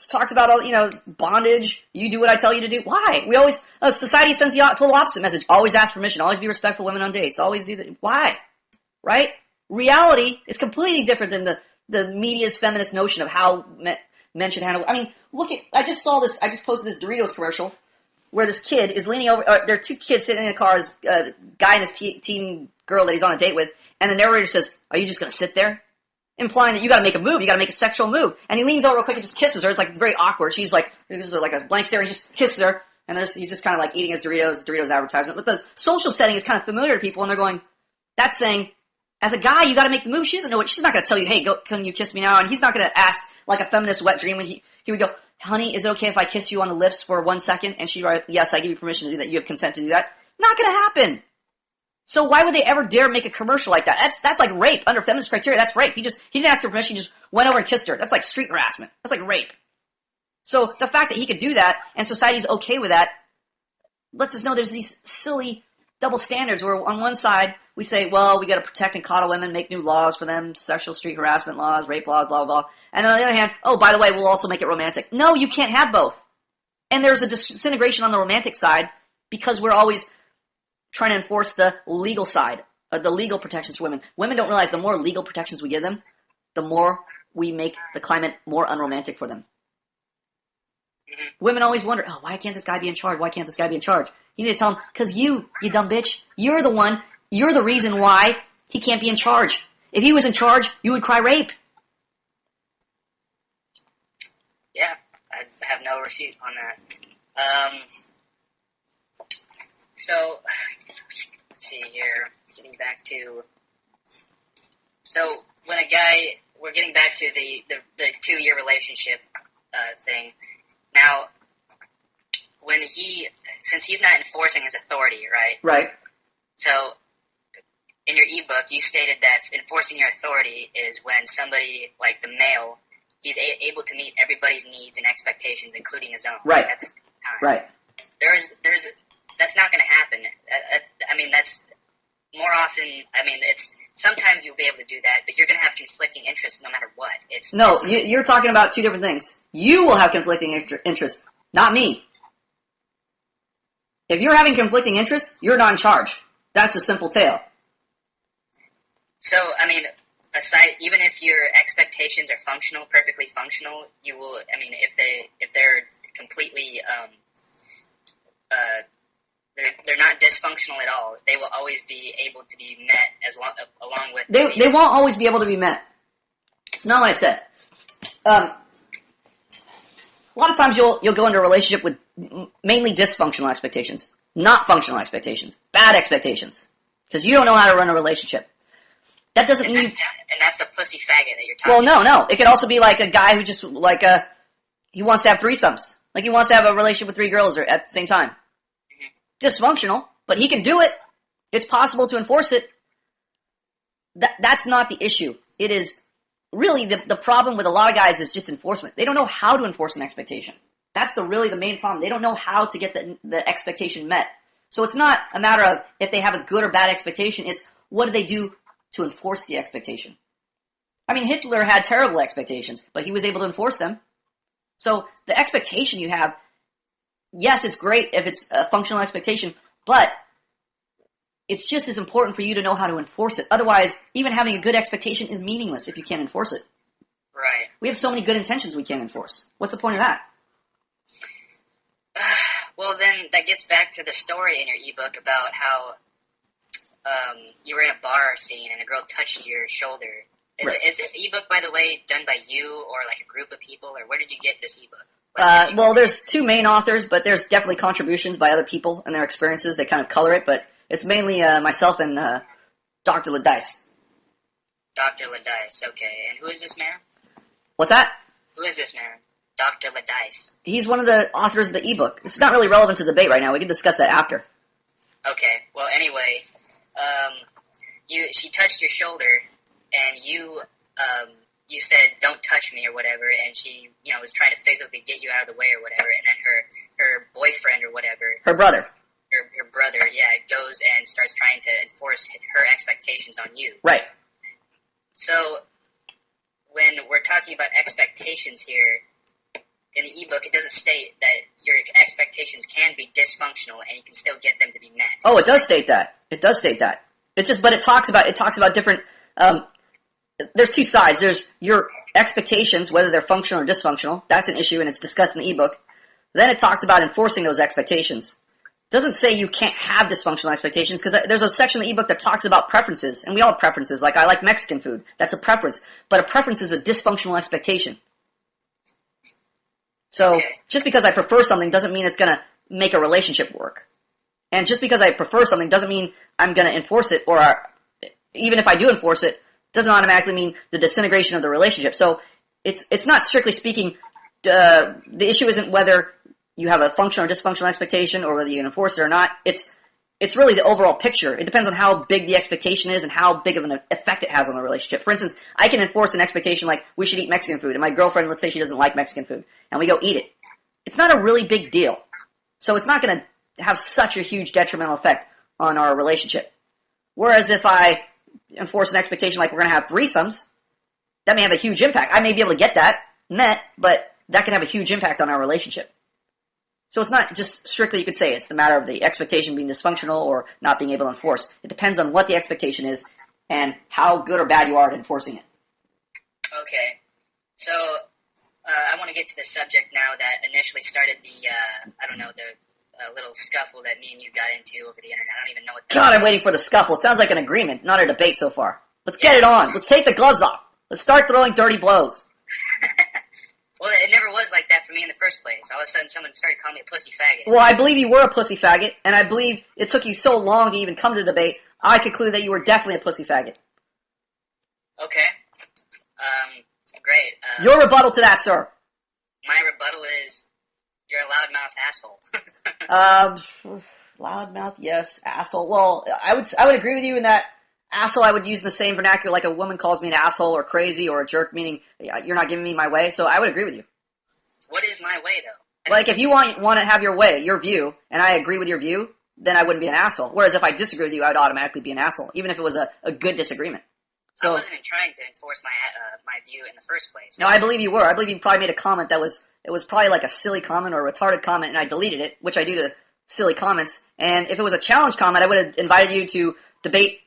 Talks about all, bondage, you do what I tell you to do. Why? We always, society sends the total opposite message. Always ask permission, always be respectful of women on dates, always do that. Why? Right? Reality is completely different than the media's feminist notion of how men should handle. I mean, I just posted this Doritos commercial where this kid is leaning over, there are two kids sitting in a car, a guy and his teen girl that he's on a date with, and the narrator says, are you just gonna sit there? Implying that you gotta make a move, you gotta make a sexual move. And he leans over real quick and just kisses her. It's like very awkward. She's like, this is like a blank stare, he just kisses her, and he's just kinda like eating his Doritos advertisement. But the social setting is kind of familiar to people, and they're going, that's saying, as a guy, you gotta make the move. She doesn't know she's not gonna tell you, hey, can you kiss me now? And he's not gonna ask like a feminist wet dream when he would go, honey, is it okay if I kiss you on the lips for 1 second? And she'd write, yes, I give you permission to do that. You have consent to do that. Not gonna happen. So why would they ever dare make a commercial like that? That's like rape. Under feminist criteria, that's rape. He didn't ask her permission, he just went over and kissed her. That's like street harassment. That's like rape. So the fact that he could do that, and society's okay with that, lets us know there's these silly double standards where on one side, we say, well, we gotta protect and coddle women, make new laws for them, sexual street harassment laws, rape laws, blah, blah, blah. And then on the other hand, oh, by the way, we'll also make it romantic. No, you can't have both. And there's a disintegration on the romantic side because we're always trying to enforce the legal side, the legal protections for women. Women don't realize the more legal protections we give them, the more we make the climate more unromantic for them. Women always wonder, oh, why can't this guy be in charge? Why can't this guy be in charge? You need to tell him, because you dumb bitch, you're the reason why he can't be in charge. If he was in charge, you would cry rape. Yeah, I have no refute on that. So, let's see here, getting back to, so when we're getting back to the 2-year relationship thing. Now, since he's not enforcing his authority, right? Right. So, in your ebook, you stated that enforcing your authority is when somebody, like the male, he's able to meet everybody's needs and expectations, including his own. Right. At the same time. Right. That's not going to happen. I mean, that's more often. I mean, sometimes you'll be able to do that, but you're going to have conflicting interests no matter what. You're talking about two different things. You will have conflicting interests, not me. If you're having conflicting interests, you're not in charge. That's a simple tale. So, I mean, even if your expectations are perfectly functional, you will. I mean, if they're completely they're not dysfunctional at all. They will always be able to be met along with. They won't always be able to be met. It's not what I said. A lot of times you'll go into a relationship with mainly dysfunctional expectations, not functional expectations, bad expectations, because you don't know how to run a relationship. That doesn't mean. And that's a pussy faggot that you're talking. Well, no. It could also be like a guy who just he wants to have threesomes, like he wants to have a relationship with 3 girls at the same time. Dysfunctional, but he can do it. It's possible to enforce it. That's not the issue. It is really the problem with a lot of guys is just enforcement. They don't know how to enforce an expectation. That's really the main problem. They don't know how to get the expectation met. So it's not a matter of if they have a good or bad expectation. It's what do they do to enforce the expectation. I mean, Hitler had terrible expectations, but he was able to enforce them. So the expectation you have, yes, it's great if it's a functional expectation, but it's just as important for you to know how to enforce it. Otherwise, even having a good expectation is meaningless if you can't enforce it. Right. We have so many good intentions we can't enforce. What's the point of that? Well, then that gets back to the story in your ebook about how you were in a bar scene and a girl touched your shoulder. Is this ebook, by the way, done by you or like a group of people, or where did you get this ebook? Well, there's 2 main authors, but there's definitely contributions by other people and their experiences that kind of color it, but it's mainly myself and Dr. Ladice. Dr. Ladice, okay. And who is this man? What's that? Who is this man? Dr. Ladice? He's one of the authors of the ebook. It's not really relevant to the debate right now. We can discuss that after. Okay. Well, anyway, she touched your shoulder, and you said, "Don't touch me" or whatever, and she, was trying to physically get you out of the way or whatever, and then her boyfriend or whatever, Her brother. her brother, goes and starts trying to enforce her expectations on you. Right. So, when we're talking about expectations here, in the ebook, it doesn't state that your expectations can be dysfunctional and you can still get them to be met. Oh, it does state that. It does state that. But it talks about different, there's two sides. There's your expectations, whether they're functional or dysfunctional. That's an issue, and it's discussed in the ebook. Then it talks about enforcing those expectations. It doesn't say you can't have dysfunctional expectations, because there's a section in the ebook that talks about preferences, and we all have preferences. Like, I like Mexican food. That's a preference. But a preference is a dysfunctional expectation. So, just because I prefer something doesn't mean it's going to make a relationship work. And just because I prefer something doesn't mean I'm going to enforce it, or even if I do enforce it, doesn't automatically mean the disintegration of the relationship. So, it's not strictly speaking, the issue isn't whether you have a functional or dysfunctional expectation or whether you can enforce it or not. It's really the overall picture. It depends on how big the expectation is and how big of an effect it has on the relationship. For instance, I can enforce an expectation like we should eat Mexican food, and my girlfriend, let's say she doesn't like Mexican food, and we go eat it. It's not a really big deal. So it's not going to have such a huge detrimental effect on our relationship. Whereas if I enforce an expectation like we're going to have threesomes, that may have a huge impact. I may be able to get that met, but that can have a huge impact on our relationship. So it's not just strictly, you could say, it's the matter of the expectation being dysfunctional or not being able to enforce. It depends on what the expectation is and how good or bad you are at enforcing it. Okay. So, I want to get to the subject now that initially started the little scuffle that me and you got into over the internet. I don't even know what that God, is. I'm waiting for the scuffle. It sounds like an agreement, not a debate so far. Let's get it on. Let's take the gloves off. Let's start throwing dirty blows. Well, it never was like that for me in the first place. All of a sudden, someone started calling me a pussy faggot. Well, I believe you were a pussy faggot, and I believe it took you so long to even come to debate, I conclude that you were definitely a pussy faggot. Okay. Great. Your rebuttal to that, sir. My rebuttal is, you're a loudmouth asshole. Loudmouth, yes. Asshole. Well, I would agree with you in that asshole I would use in the same vernacular like a woman calls me an asshole or crazy or a jerk, meaning you're not giving me my way, so I would agree with you. What is my way, though? Like, if you want to have your way, your view, and I agree with your view, then I wouldn't be an asshole. Whereas if I disagree with you, I would automatically be an asshole, even if it was a good disagreement. So, I wasn't even trying to enforce my view in the first place. No, I believe you were. I believe you probably made a comment that was probably like a silly comment or a retarded comment, and I deleted it, which I do to silly comments. And if it was a challenge comment, I would have invited you to debate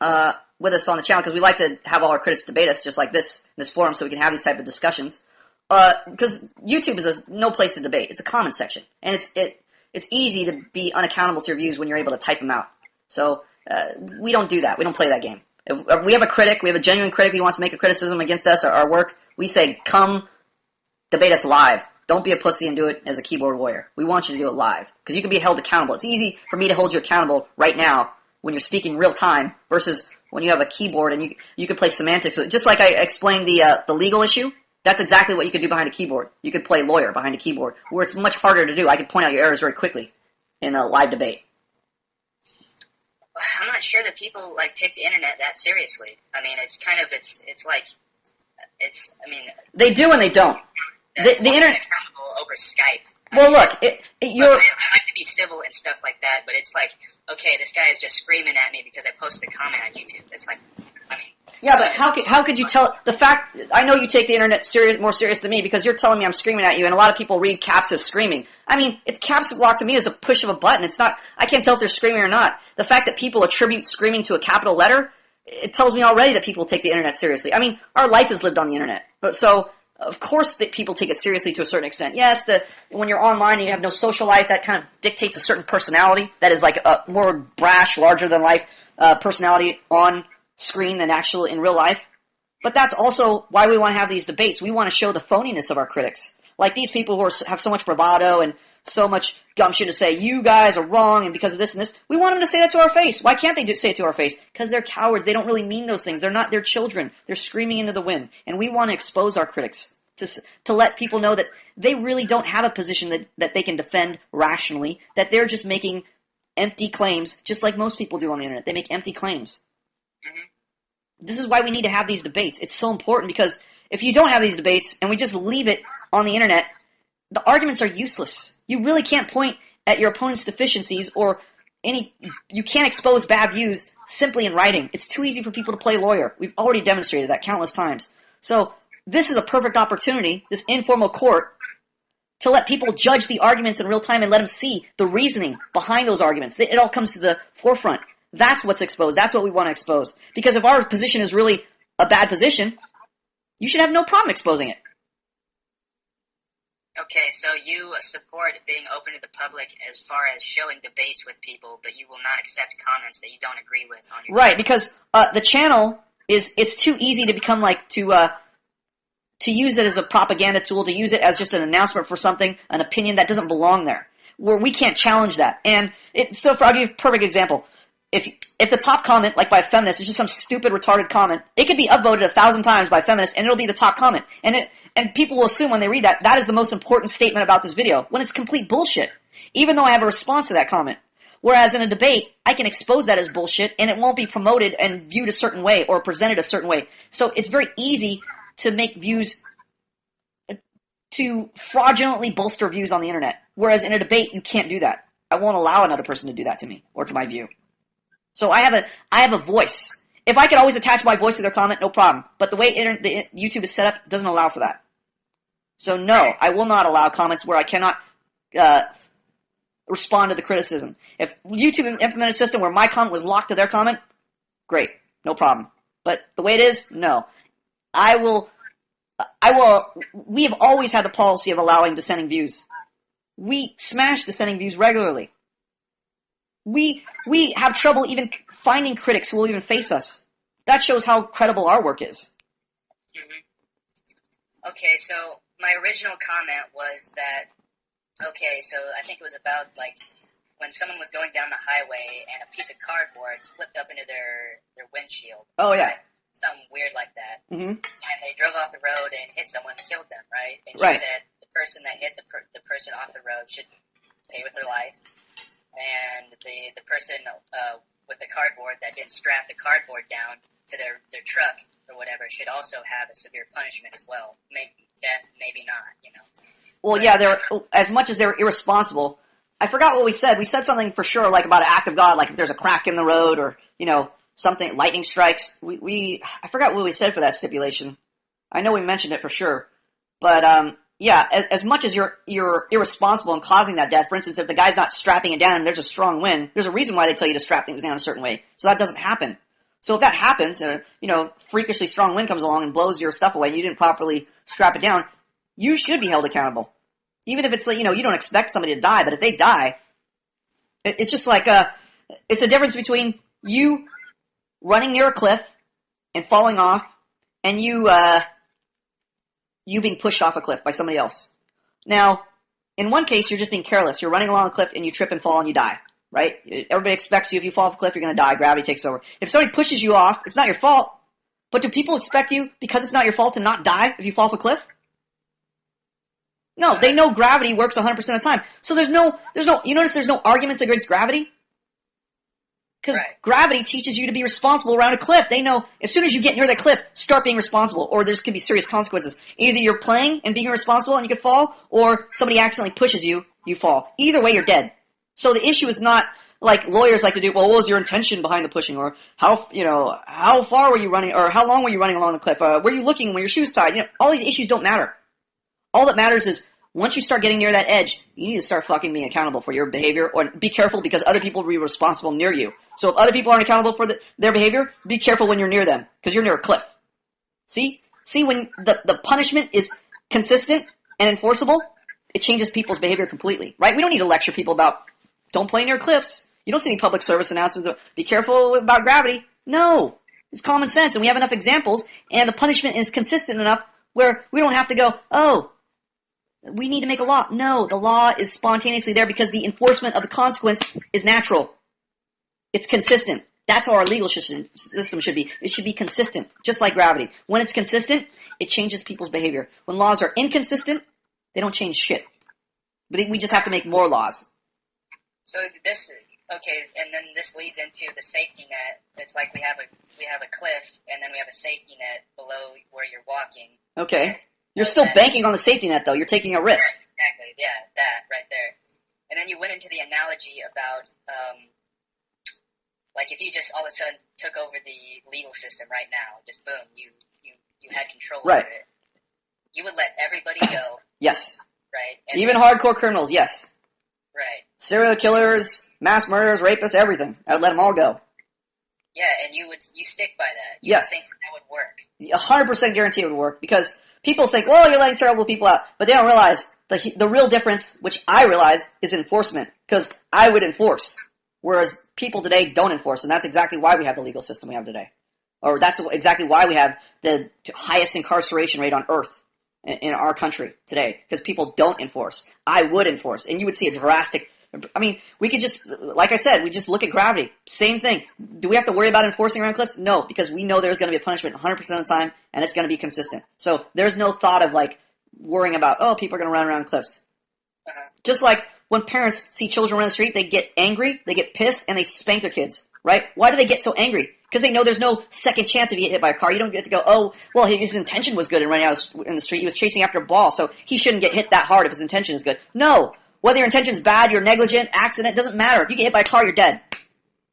with us on the channel, because we like to have all our critics debate us just like this in this forum, so we can have these type of discussions. Because YouTube is no place to debate; it's a comment section, and it's easy to be unaccountable to your views when you're able to type them out. So we don't do that. We don't play that game. If we have a critic, we have a genuine critic who wants to make a criticism against us or our work, we say, come debate us live. Don't be a pussy and do it as a keyboard warrior. We want you to do it live, because you can be held accountable. It's easy for me to hold you accountable right now when you're speaking real time versus when you have a keyboard and you can play semantics with it. Just like I explained the legal issue, that's exactly what you could do behind a keyboard. You could play lawyer behind a keyboard, where it's much harder to do. I could point out your errors very quickly in a live debate. I'm not sure that people take the internet that seriously. I mean, They do and they don't. The internet accountable over Skype. Well, look, I like to be civil and stuff like that, but it's like, okay, this guy is just screaming at me because I posted a comment on YouTube. It's like, yeah, but how could you tell the fact? I know you take the internet more serious than me, because you're telling me I'm screaming at you, and a lot of people read caps as screaming. I mean, it's caps lock to me is a push of a button. It's not. I can't tell if they're screaming or not. The fact that people attribute screaming to a capital letter, it tells me already that people take the internet seriously. I mean, our life is lived on the internet, but so of course that people take it seriously to a certain extent. Yes, when you're online and you have no social life, that kind of dictates a certain personality that is like a more brash, larger than life personality on screen than actual in real life. But that's also why we want to have these debates. We want to show the phoniness of our critics. Like these people who have so much bravado and so much gumption to say, you guys are wrong and because of this and this. We want them to say that to our face. Why can't they say it to our face? Because they're cowards. They don't really mean those things. They're not their children. They're screaming into the wind. And we want to expose our critics to let people know that they really don't have a position that they can defend rationally, that they're just making empty claims, just like most people do on the internet. They make empty claims. Mm-hmm. This is why we need to have these debates. It's so important, because if you don't have these debates and we just leave it on the internet, the arguments are useless. You really can't point at your opponent's deficiencies or you can't expose bad views simply in writing. It's too easy for people to play lawyer. We've already demonstrated that countless times. So this is a perfect opportunity, this informal court, to let people judge the arguments in real time and let them see the reasoning behind those arguments. It all comes to the forefront. That's what's exposed. That's what we want to expose. Because if our position is really a bad position, you should have no problem exposing it. Okay, so you support being open to the public as far as showing debates with people, but you will not accept comments that you don't agree with on your Right, channel. because the channel it's too easy to become like to use it as a propaganda tool, to use it as just an announcement for something, an opinion that doesn't belong there, where we can't challenge that. And so I'll give you a perfect example. If the top comment, like by a feminist, is just some stupid, retarded comment, it could be upvoted 1,000 times by feminists, and it'll be the top comment. And people will assume when they read that is the most important statement about this video, when it's complete bullshit, even though I have a response to that comment. Whereas in a debate, I can expose that as bullshit, and it won't be promoted and viewed a certain way or presented a certain way. So it's very easy to make views, to fraudulently bolster views on the internet. Whereas in a debate, you can't do that. I won't allow another person to do that to me or to my view. So I have a voice. If I could always attach my voice to their comment, no problem. But the way YouTube is set up doesn't allow for that. So no, I will not allow comments where I cannot respond to the criticism. If YouTube implemented a system where my comment was locked to their comment, great, no problem. But the way it is, no. We have always had the policy of allowing dissenting views. We smash dissenting views regularly. We have trouble even finding critics who will even face us. That shows how credible our work is. Mm-hmm. Okay, so my original comment was that, okay, so I think it was about, like, when someone was going down the highway and a piece of cardboard flipped up into their windshield. Oh, yeah. Right? Something weird like that. Mm-hmm. And they drove off the road and hit someone and killed them, right? And you Right. said the person that hit the person off the road should pay with their life. And the person with the cardboard that didn't strap the cardboard down to their truck or whatever should also have a severe punishment as well. Maybe death, maybe not, you know. Well, yeah, as much as they're irresponsible, I forgot what we said. We said something for sure, like about an act of God, like if there's a crack in the road or, you know, something, lightning strikes. I forgot what we said for that stipulation. I know we mentioned it for sure. But, yeah, as much as you're irresponsible in causing that death, for instance, if the guy's not strapping it down and there's a strong wind, there's a reason why they tell you to strap things down a certain way. So that doesn't happen. So if that happens, you know, freakishly strong wind comes along and blows your stuff away and you didn't properly strap it down, you should be held accountable. Even if it's like, you know, you don't expect somebody to die, but if they die, it's just like, it's a difference between you running near a cliff and falling off and you being pushed off a cliff by somebody else. Now, in one case, you're just being careless. You're running along a cliff and you trip and fall and you die, right? Everybody expects you, if you fall off a cliff, you're going to die. Gravity takes over. If somebody pushes you off, it's not your fault. But do people expect you, because it's not your fault, to not die if you fall off a cliff? No, they know gravity works 100% of the time. So there's no, you notice there's no arguments against gravity? Because gravity teaches you to be responsible around a cliff. They know as soon as you get near that cliff, start being responsible, or there's could be serious consequences. Either you're playing and being irresponsible and you could fall, or somebody accidentally pushes you, you fall. Either way, you're dead. So the issue is not like lawyers like to do, well, what was your intention behind the pushing, or how far were you running, or how long were you running along the cliff? Were you looking when your shoes tied? You know, all these issues don't matter. All that matters is once you start getting near that edge, you need to start fucking being accountable for your behavior, or be careful because other people will be responsible near you. So if other people aren't accountable for their behavior, be careful when you're near them, because you're near a cliff. See when the punishment is consistent and enforceable, it changes people's behavior completely, right? We don't need to lecture people about don't play near cliffs. You don't see any public service announcements of be careful about gravity. No, it's common sense, and we have enough examples, and the punishment is consistent enough where we don't have to go, oh, we need to make a law. No, the law is spontaneously there because the enforcement of the consequence is natural. It's consistent. That's how our legal system should be. It should be consistent, just like gravity. When it's consistent, it changes people's behavior. When laws are inconsistent, they don't change shit. But we just have to make more laws. So this, okay, and then this leads into the safety net. It's like we have a cliff, and then we have a safety net below where you're walking. Okay. You're still banking on the safety net, though. You're taking a risk. Exactly, yeah, that right there. And then you went into the analogy about, like if you just all of a sudden took over the legal system right now, just boom, you had control over it. You would let everybody go. Yes. Right. And even hardcore criminals, yes. Right. Serial killers, mass murderers, rapists, everything. I would let them all go. Yeah, and you stick by that. You yes. think that would work. 100% guarantee it would work, because people think, well, you're letting terrible people out, but they don't realize the real difference, which I realize, is enforcement, because I would enforce, whereas people today don't enforce, and that's exactly why we have the legal system we have today. Or that's exactly why we have the highest incarceration rate on earth in our country today, because people don't enforce. I would enforce, and you would see a drastic, I mean, we could just, like I said, we just look at gravity. Same thing. Do we have to worry about enforcing around cliffs? No, because we know there's going to be a punishment 100% of the time, and it's going to be consistent. So there's no thought of like worrying about, oh, people are going to run around cliffs. Just like when parents see children run the street, they get angry, they get pissed, and they spank their kids, right? Why do they get so angry? Because they know there's no second chance if you get hit by a car. You don't get to go, oh, well, his intention was good in running out in the street. He was chasing after a ball, so he shouldn't get hit that hard if his intention is good. No. Whether your intention is bad, you're negligent, accident, doesn't matter. If you get hit by a car, you're dead.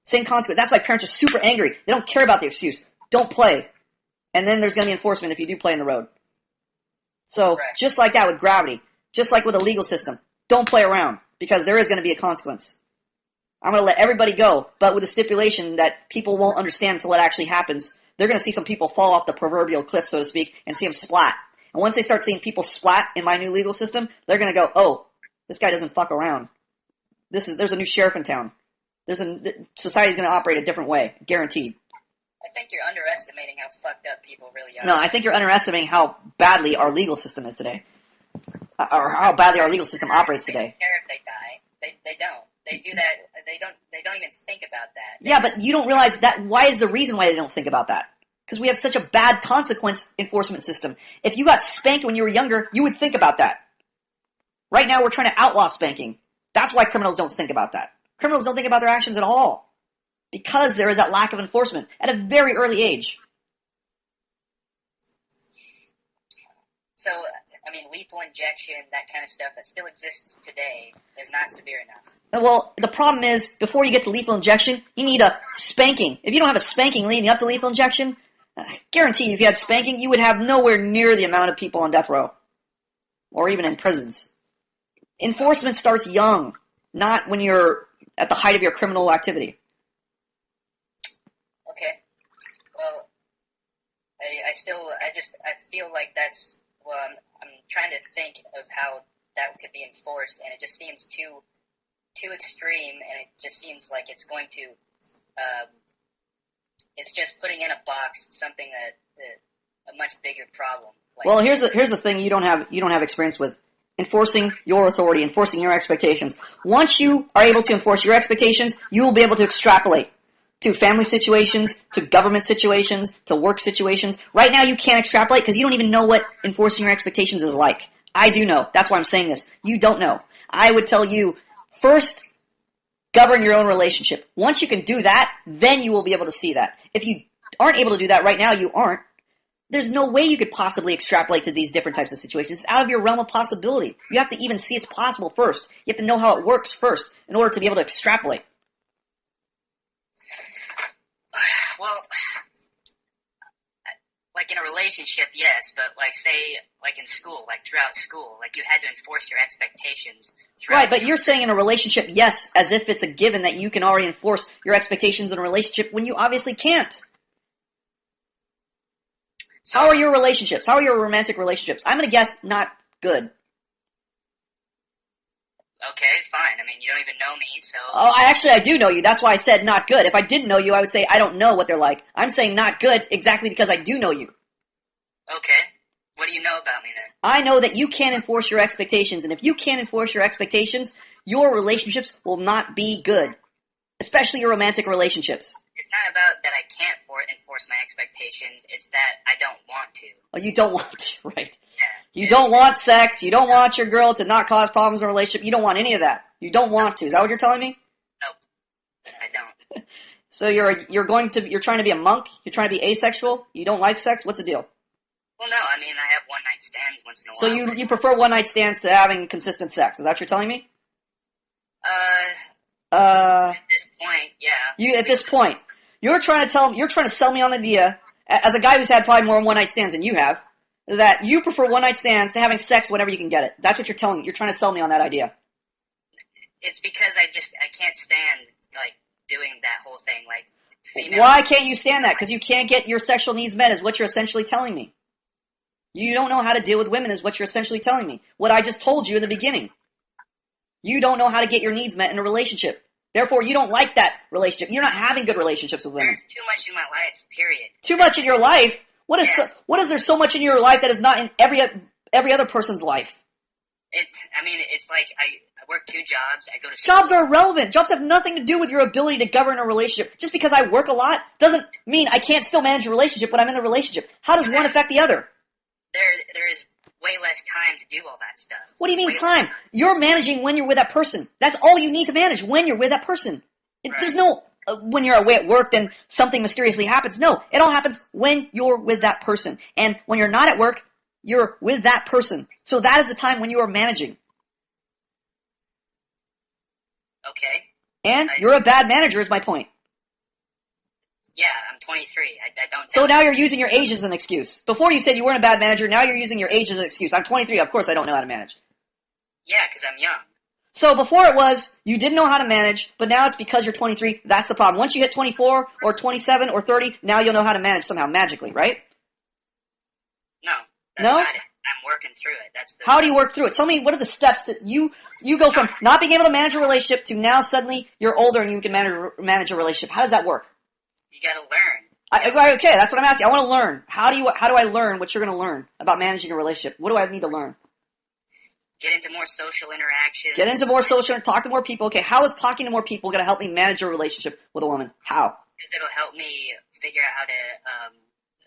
Same consequence. That's why parents are super angry. They don't care about the excuse. Don't play. And then there's going to be enforcement if you do play in the road. So, just like that with gravity, just like with a legal system, don't play around, because there is going to be a consequence. I'm going to let everybody go, but with a stipulation that people won't understand until it actually happens. They're going to see some people fall off the proverbial cliff, so to speak, and see them splat. And once they start seeing people splat in my new legal system, they're going to go, oh, this guy doesn't fuck around. There's a new sheriff in town. Society's going to operate a different way, guaranteed. I think you're underestimating how fucked up people really are. No, I think you're underestimating how badly our legal system is today. Or how badly our legal system operates today. They don't care if they die. They don't. They do that. They don't even think about that. Yeah, but you don't realize that. Why is the reason why they don't think about that? Because we have such a bad consequence enforcement system. If you got spanked when you were younger, you would think about that. Right now, we're trying to outlaw spanking. That's why criminals don't think about that. Criminals don't think about their actions at all. Because there is that lack of enforcement at a very early age. So, I mean, lethal injection, that kind of stuff that still exists today is not severe enough. Well, the problem is, before you get to lethal injection, you need a spanking. If you don't have a spanking leading up to lethal injection, guarantee if you had spanking, you would have nowhere near the amount of people on death row. Or even in prisons. Enforcement starts young, not when you're at the height of your criminal activity. Okay. Well, I feel like that's, well, I'm trying to think of how that could be enforced, and it just seems too extreme, and it just seems like it's going to, it's just putting in a box something that a much bigger problem. Like, well, here's the thing you don't have experience with. Enforcing your authority, enforcing your expectations. Once you are able to enforce your expectations, you will be able to extrapolate to family situations, to government situations, to work situations. Right now you can't extrapolate because you don't even know what enforcing your expectations is like. I do know. That's why I'm saying this. You don't know. I would tell you, first, govern your own relationship. Once you can do that, then you will be able to see that. If you aren't able to do that right now, you aren't. There's no way you could possibly extrapolate to these different types of situations. It's out of your realm of possibility. You have to even see it's possible first. You have to know how it works first in order to be able to extrapolate. Well, like in a relationship, yes, but like say, like in school, like throughout school, like you had to enforce your expectations. Right, but you're saying in a relationship, yes, as if it's a given that you can already enforce your expectations in a relationship when you obviously can't. So, how are your relationships? How are your romantic relationships? I'm going to guess not good. Okay, fine. I mean, you don't even know me, so... Oh, I do know you. That's why I said not good. If I didn't know you, I would say I don't know what they're like. I'm saying not good exactly because I do know you. Okay. What do you know about me then? I know that you can't enforce your expectations, and if you can't enforce your expectations, your relationships will not be good. Especially your romantic relationships. It's not about that I can't enforce my expectations. It's that I don't want to. Oh, you don't want to, right? Yeah. You don't want sex. You don't want your girl to not cause problems in a relationship. You don't want any of that. You don't want to. Is that what you're telling me? Nope. I don't. So you're trying to be a monk? You're trying to be asexual? You don't like sex? What's the deal? Well, no. I mean, I have one night stands once in a while. So you prefer one night stands to having consistent sex? Is that what you're telling me? At this point, yeah. At this point, you're trying to sell me on the idea, as a guy who's had probably more one night stands than you have, that you prefer one night stands to having sex whenever you can get it. That's what you're telling me. You're trying to sell me on that idea. It's because I can't stand, like, doing that whole thing, like, female. Why can't you stand that? Because you can't get your sexual needs met is what you're essentially telling me. You don't know how to deal with women is what you're essentially telling me. What I just told you in the beginning. You don't know how to get your needs met in a relationship. Therefore, you don't like that relationship. You're not having good relationships with women. There's too much in my life, period. Too much in your life? What is there so much in your life that is not in every other person's life? It's like I work 2 jobs. I go to school. Jobs are irrelevant. Jobs have nothing to do with your ability to govern a relationship. Just because I work a lot doesn't mean I can't still manage a relationship when I'm in the relationship. How does one affect the other? There is way less time to do all that stuff. What do you mean time? You're managing when you're with that person. That's all you need to manage when you're with that person. Right. There's no, when you're away at work, then something mysteriously happens. No, it all happens when you're with that person. And when you're not at work, you're with that person. So that is the time when you are managing. Okay. And you're a bad manager is my point. Yeah, I'm 23. I don't. So now you're using your age as an excuse. Before you said you weren't a bad manager, now you're using your age as an excuse. I'm 23, of course I don't know how to manage. Yeah, because I'm young. So before it was, you didn't know how to manage, but now it's because you're 23, that's the problem. Once you hit 24, or 27, or 30, now you'll know how to manage somehow, magically, right? No, that's not it. I'm working through it. How do you work through it? Tell me, what are the steps that you go from not being able to manage a relationship to now suddenly you're older and you can manage a relationship? How does that work? You gotta learn. Okay, that's what I'm asking. I want to learn. How do I learn what you're going to learn about managing a relationship? What do I need to learn? Get into more social interactions. Talk to more people. Okay, how is talking to more people going to help me manage a relationship with a woman? How? Because it'll help me figure out how to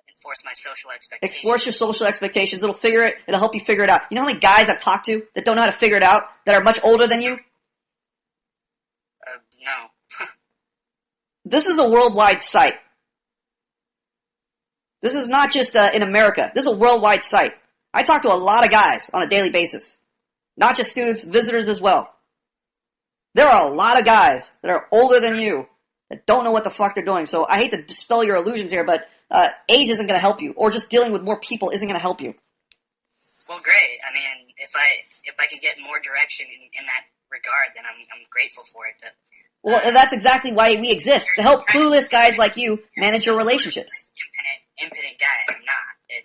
enforce my social expectations. Enforce your social expectations. It'll help you figure it out. You know how many guys I've talked to that don't know how to figure it out, that are much older than you? No. This is a worldwide site. This is not just in America. This is a worldwide site. I talk to a lot of guys on a daily basis. Not just students, visitors as well. There are a lot of guys that are older than you that don't know what the fuck they're doing. So I hate to dispel your illusions here, but age isn't going to help you. Or just dealing with more people isn't going to help you. Well, great. I mean, if I can get more direction in that regard, then I'm grateful for it. But, well, that's exactly why we exist, to help clueless guys like you manage your relationships. Impotent guy, I'm not.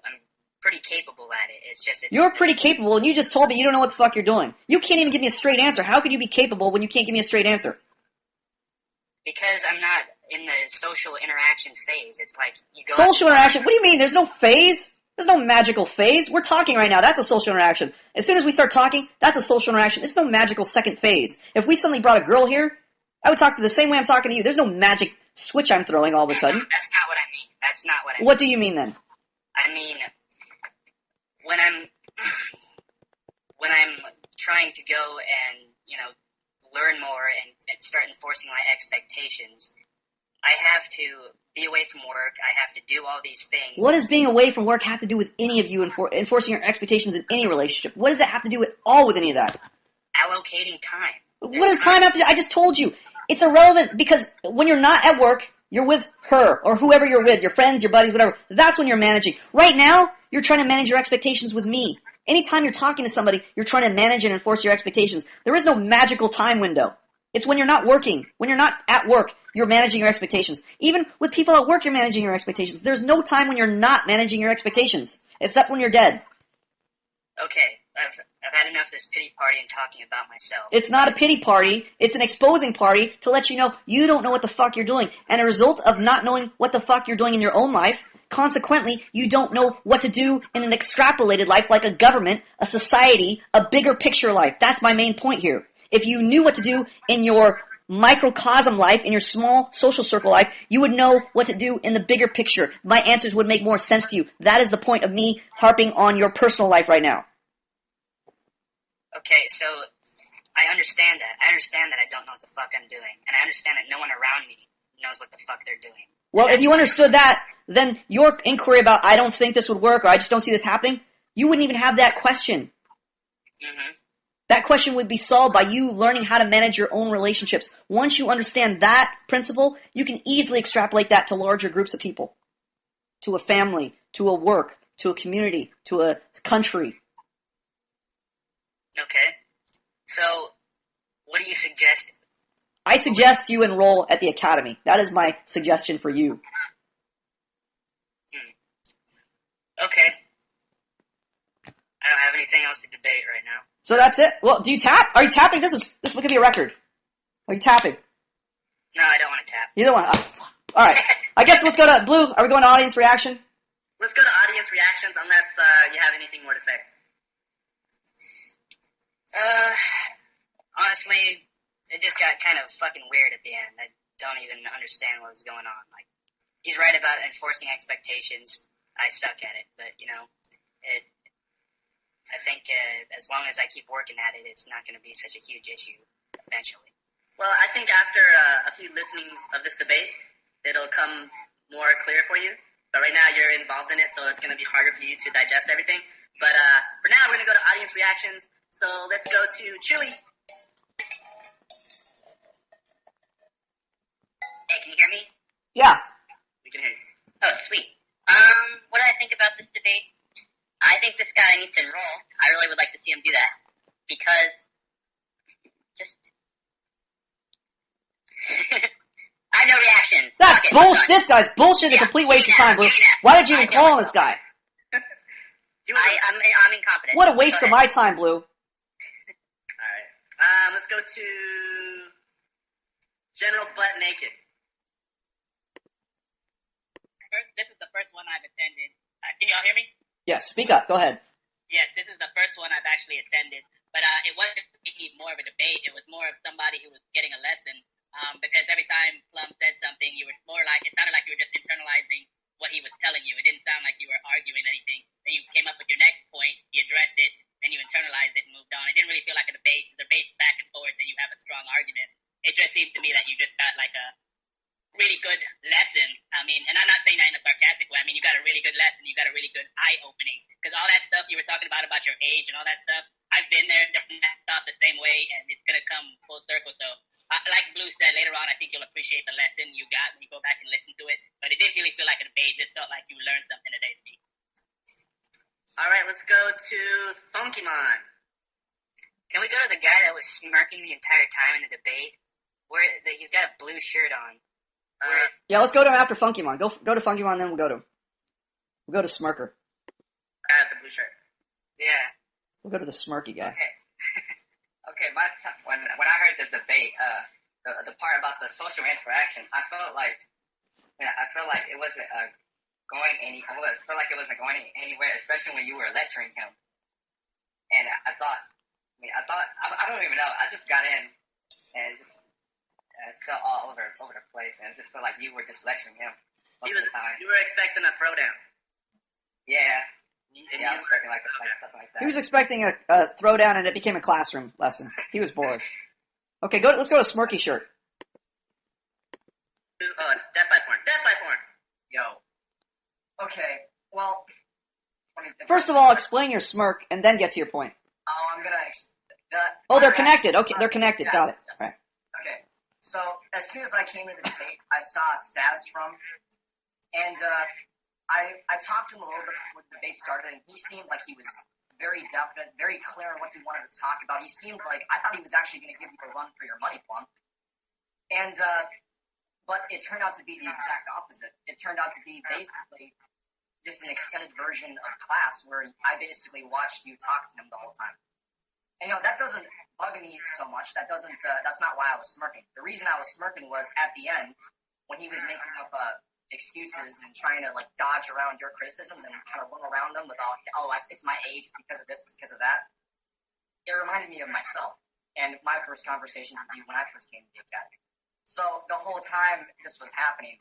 I'm pretty capable at it. You're pretty capable, and you just told me you don't know what the fuck you're doing. You can't even give me a straight answer. How could you be capable when you can't give me a straight answer? Because I'm not in the social interaction phase. It's like you go. Social interaction? What do you mean? There's no phase? There's no magical phase. We're talking right now. That's a social interaction. As soon as we start talking, that's a social interaction. There's no magical second phase. If we suddenly brought a girl here, I would talk to the same way I'm talking to you. There's no magic switch I'm throwing all of a sudden. That's not what I mean. That's not what I mean. What do you mean then? I mean, when I'm trying to go and, learn more and start enforcing my expectations, I have to be away from work. I have to do all these things. What does being away from work have to do with any of you enforcing your expectations in any relationship? What does that have to do with with any of that? Allocating time. What does time have to do? I just told you. It's irrelevant because when you're not at work, you're with her or whoever you're with, your friends, your buddies, whatever. That's when you're managing. Right now, you're trying to manage your expectations with me. Anytime you're talking to somebody, you're trying to manage and enforce your expectations. There is no magical time window. It's when you're not working. When you're not at work, you're managing your expectations. Even with people at work, you're managing your expectations. There's no time when you're not managing your expectations, except when you're dead. Okay, I've had enough of this pity party and talking about myself. It's not a pity party. It's an exposing party to let you know you don't know what the fuck you're doing. And a result of not knowing what the fuck you're doing in your own life, consequently, you don't know what to do in an extrapolated life like a government, a society, a bigger picture life. That's my main point here. If you knew what to do in your microcosm life, in your small social circle life, you would know what to do in the bigger picture. My answers would make more sense to you. That is the point of me harping on your personal life right now. Okay, so I understand that. I understand that I don't know what the fuck I'm doing. And I understand that no one around me knows what the fuck they're doing. Well, if you understood that, then your inquiry about I don't think this would work or I just don't see this happening, you wouldn't even have that question. Mm-hmm. That question would be solved by you learning how to manage your own relationships. Once you understand that principle, you can easily extrapolate that to larger groups of people, to a family, to a work, to a community, to a country. Okay. So, what do you suggest? I suggest you enroll at the academy. That is my suggestion for you. Okay. I don't have anything else to debate right now. So that's it? Well, do you tap? Are you tapping? This could be a record. Are you tapping? No, I don't want to tap. You don't want to. All right. I guess let's go to Blue. Are we going to audience reaction? Let's go to audience reactions unless you have anything more to say. Honestly, it just got kind of fucking weird at the end. I don't even understand what was going on. Like, he's right about enforcing expectations. I suck at it, but, you know, I think as long as I keep working at it, it's not going to be such a huge issue eventually. Well, I think after a few listenings of this debate, it'll come more clear for you. But right now, you're involved in it, so it's going to be harder for you to digest everything. But for now, we're going to go to audience reactions. So let's go to Chewy. Hey, can you hear me? Yeah. We can hear you. Oh, sweet. What do I think about this debate? I think this guy needs to enroll. I really would like to see him do that. Because, just... I have no reactions. That's Okay, bullshit. This guy's bullshit. A complete waste of time, Blue. Why did you even call on this guy? I'm incompetent. What a waste of my time, Blue. Alright. Let's go to General Butt Naked. This is the first one I've attended. Can y'all hear me? Yes, speak up. Go ahead. Yes, this is the first one I've actually attended. But it wasn't really more of a debate. It was more of somebody who was getting a lesson. Because every time Plum said something, you were more like, it sounded like you were just internalizing what he was telling you. It didn't sound like you were arguing anything. Then you came up with your next point, he addressed it, then you internalized it and moved on. It didn't really feel like a debate. The debate's back and forth and you have a strong argument. It just seemed to me that you just got like a really good lesson. I mean, and I'm not saying that in a sarcastic way. I mean, you got a really good lesson. You got a really good eye-opening. Because all that stuff you were talking about your age and all that stuff, I've been there, done that stuff the same way, and it's going to come full circle. So, like Blue said, later on, I think you'll appreciate the lesson you got when you go back and listen to it. But it didn't really feel like a debate. It just felt like you learned something today, Steve. All right, let's go to Funkymon. Can we go to the guy that was smirking the entire time in the debate? He's got a blue shirt on. Yeah, let's go to him after Funkymon. Go to Funkymon, then we'll go to him. We'll go to Smirker. I have the blue shirt. Yeah. We'll go to the Smirky guy. Okay. Okay, when I heard this debate, the part about the social interaction, I felt like it wasn't going anywhere, especially when you were lecturing him. And I don't even know. I just got in and it felt all over the place, and it just felt like you were just lecturing him most of the time. You were expecting a throwdown. Yeah. Yeah, I was expecting like something like that. He was expecting a throwdown, and it became a classroom lesson. He was bored. Okay, let's go to Smirky shirt. Oh, it's Death by Porn. Death by Porn. Yo. Okay, well... First of all, explain your smirk, and then get to your point. Oh, I'm gonna... they're connected. Okay, they're connected. Yes, Got it. yes. All right. Okay, so as soon as I came into the debate, I saw Saztrum, and I talked to him a little bit when the debate started, and he seemed like he was very definite, very clear on what he wanted to talk about. He seemed like, I thought he was actually going to give you a run for your money, Plum. And, but it turned out to be the exact opposite. It turned out to be basically just an extended version of class where I basically watched you talk to him the whole time. And, that doesn't bug me so much. That's not why I was smirking. The reason I was smirking was at the end, when he was making up, excuses and trying to dodge around your criticisms and kind of run around them with it's my age, because of this, it's because of that. It reminded me of myself. and my first conversation with you when I first came to the academy. So the whole time this was happening,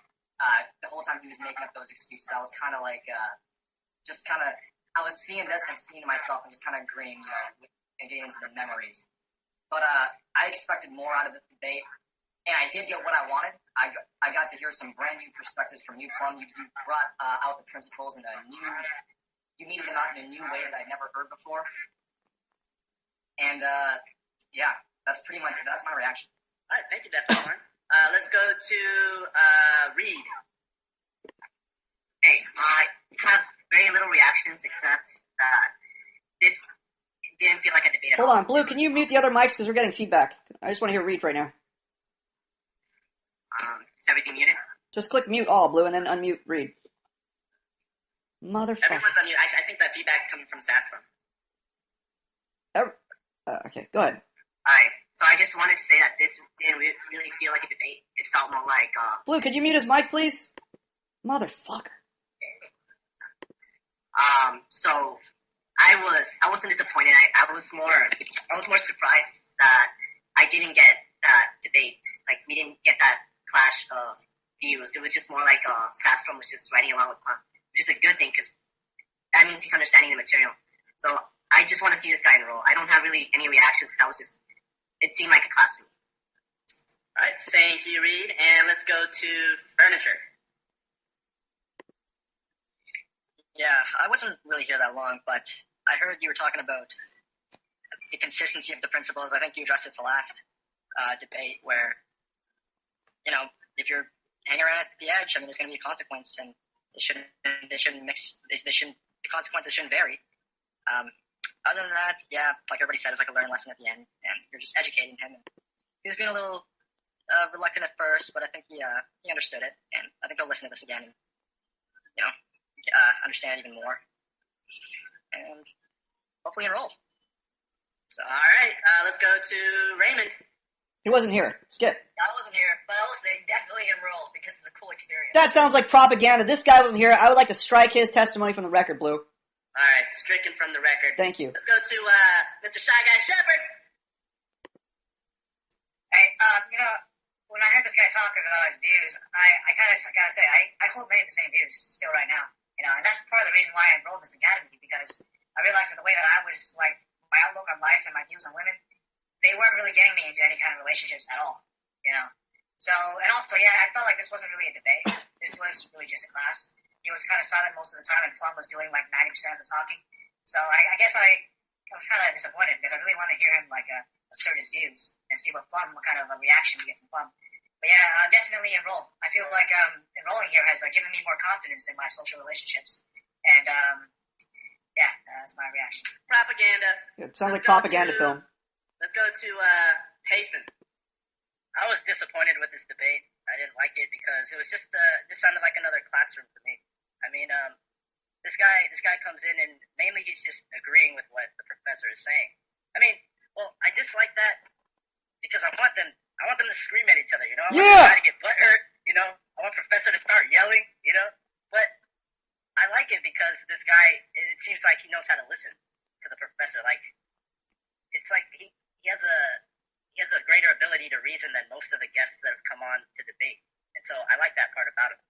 the whole time he was making up those excuses, I was kind of like, I was seeing this and seeing myself and just kind of agreeing, and getting into the memories. But I expected more out of this debate, and I did get what I wanted. I got to hear some brand new perspectives from you, Plum. You brought out the principles you meted them out in a new way that I'd never heard before. And yeah, that's my reaction. All right, thank you, Death Horn. Let's go to Reed. Hey, I have very little reactions except this didn't feel like a debate at all. Hold on, Blue, can you mute the other mics because we're getting feedback? I just want to hear Reed right now. Is everything muted? Just click mute all, Blue, and then unmute Reed. Motherfucker. Everyone's on mute. Actually, I think that feedback's coming from Sastrom. Okay, go ahead. Alright, so I just wanted to say that this didn't really feel like a debate. It felt more like, Blue, could you mute his mic, please? Motherfucker. So I wasn't disappointed. I was more surprised that I didn't get that debate. Like, we didn't get that clash of views. It was just more like Sastrom was just writing along with Plum, which is a good thing because that means he's understanding the material. So I just want to see this guy enroll. I don't have really any reactions because it seemed like a class to me. All right, thank you, Reed. And let's go to Furniture. Yeah, I wasn't really here that long, but I heard you were talking about the consistency of the principles. I think you addressed this the last debate where, if you're hanging around at the edge, there's going to be a consequence, and the consequences shouldn't vary. Other than that, yeah, like everybody said, it was like a learning lesson at the end, and you're just educating him. He was being a little reluctant at first, but I think he understood it, and I think he'll listen to this again and, understand even more, and hopefully enroll. So, all right, let's go to Raymond. He wasn't here. Skip. I wasn't here, but I will say definitely enroll because it's a cool experience. That sounds like propaganda. This guy wasn't here. I would like to strike his testimony from the record, Blue. All right, stricken from the record. Thank you. Let's go to Mr. Shy Guy Shepherd. Hey, when I heard this guy talking about his views, I kind of gotta say, I hold many of the same views still right now. And that's part of the reason why I enrolled in this academy, because I realized that the way that I was, like, my outlook on life and my views on women, they weren't really getting me into any kind of relationships at all, So, and also, yeah, I felt like this wasn't really a debate. This was really just a class. He was kind of silent most of the time, and Plum was doing, like, 90% of the talking. So I guess I was kind of disappointed, because I really wanted to hear him, like, assert his views and see what kind of a reaction we get from Plum. But yeah, definitely enroll. I feel like enrolling here has given me more confidence in my social relationships. And, yeah, that's my reaction. Propaganda. It sounds like propaganda film. Let's go to Payson. I was disappointed with this debate. I didn't like it because it was just sounded like another classroom to me. This guy comes in and mainly he's just agreeing with what the professor is saying. I dislike that because I want them to scream at each other, I want them to get butthurt, I want professor to start yelling, but I like it because this guy, it seems like he knows how to listen to the professor. Like, it's like he has a greater ability to reason than most of the guests that have come on to debate. And so I like that part about him.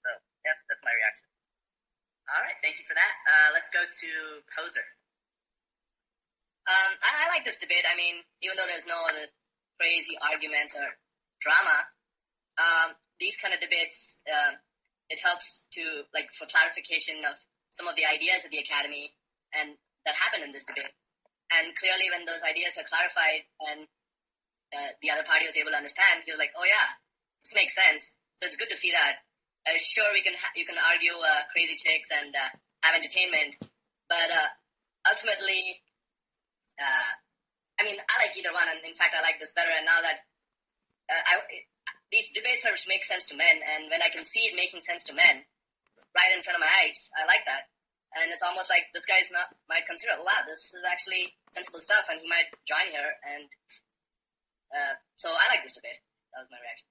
So, yeah, that's my reaction. All right, thank you for that. Let's go to Poser. I like this debate. Even though there's no other crazy arguments or drama, these kind of debates, it helps to, for clarification of some of the ideas of the academy and that happened in this debate. And clearly when those ideas are clarified and the other party was able to understand, he was like, oh yeah, this makes sense. So it's good to see that. Sure, you can argue crazy chicks and have entertainment, but ultimately, I like either one, and in fact, I like this better. And now that these debates make sense to men, and when I can see it making sense to men right in front of my eyes, I like that. And it's almost like this guy might consider, wow, this is actually sensible stuff, and he might join here. And so I like this debate. That was my reaction.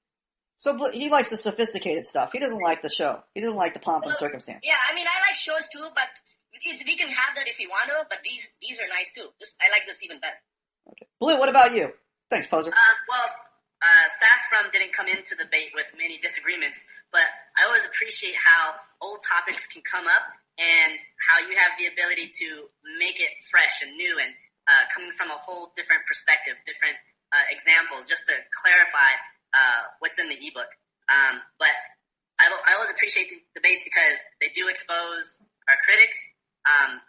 So he likes the sophisticated stuff. He doesn't like the show. He doesn't like the pomp and circumstance. Yeah, I like shows too, but we can have that if we want to. But these are nice too. I like this even better. Okay. Blue, what about you? Thanks, Poser. Sastrom didn't come into the debate with many disagreements, but I always appreciate how old topics can come up and how you have the ability to make it fresh and new and coming from a whole different perspective, different examples, just to clarify what's in the ebook. But I always appreciate the debates because they do expose our critics,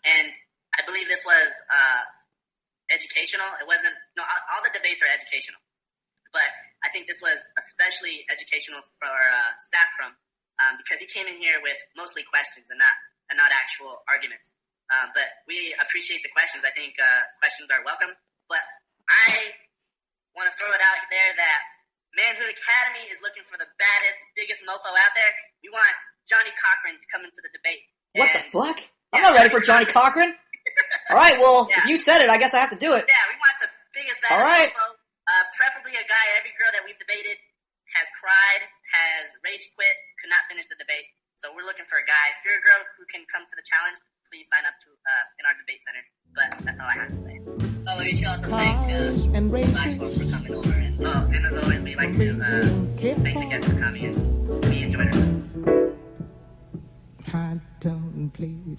and I believe this was educational. It wasn't, no, all the debates are educational, but I think this was especially educational for Sastrom because he came in here with mostly questions and not actual arguments. But we appreciate the questions. I think questions are welcome. But I want to throw it out there that Manhood Academy is looking for the baddest, biggest mofo out there. We want Johnny Cochran to come into the debate. What the fuck? I'm not ready for Johnny Cochran. All right, well, if you said it, I guess I have to do it. Yeah, we want the biggest, baddest mofo. Preferably a guy every girl that we've debated has cried, has rage quit, could not finish the debate. So we're looking for a guy. If you're a girl who can come to the challenge, please sign up to in our debate center. But that's all I have to say. Oh, we should also thank Blackform for coming over. And as always, we'd like to thank the guests for coming, and we enjoyed ourselves. Hot down places.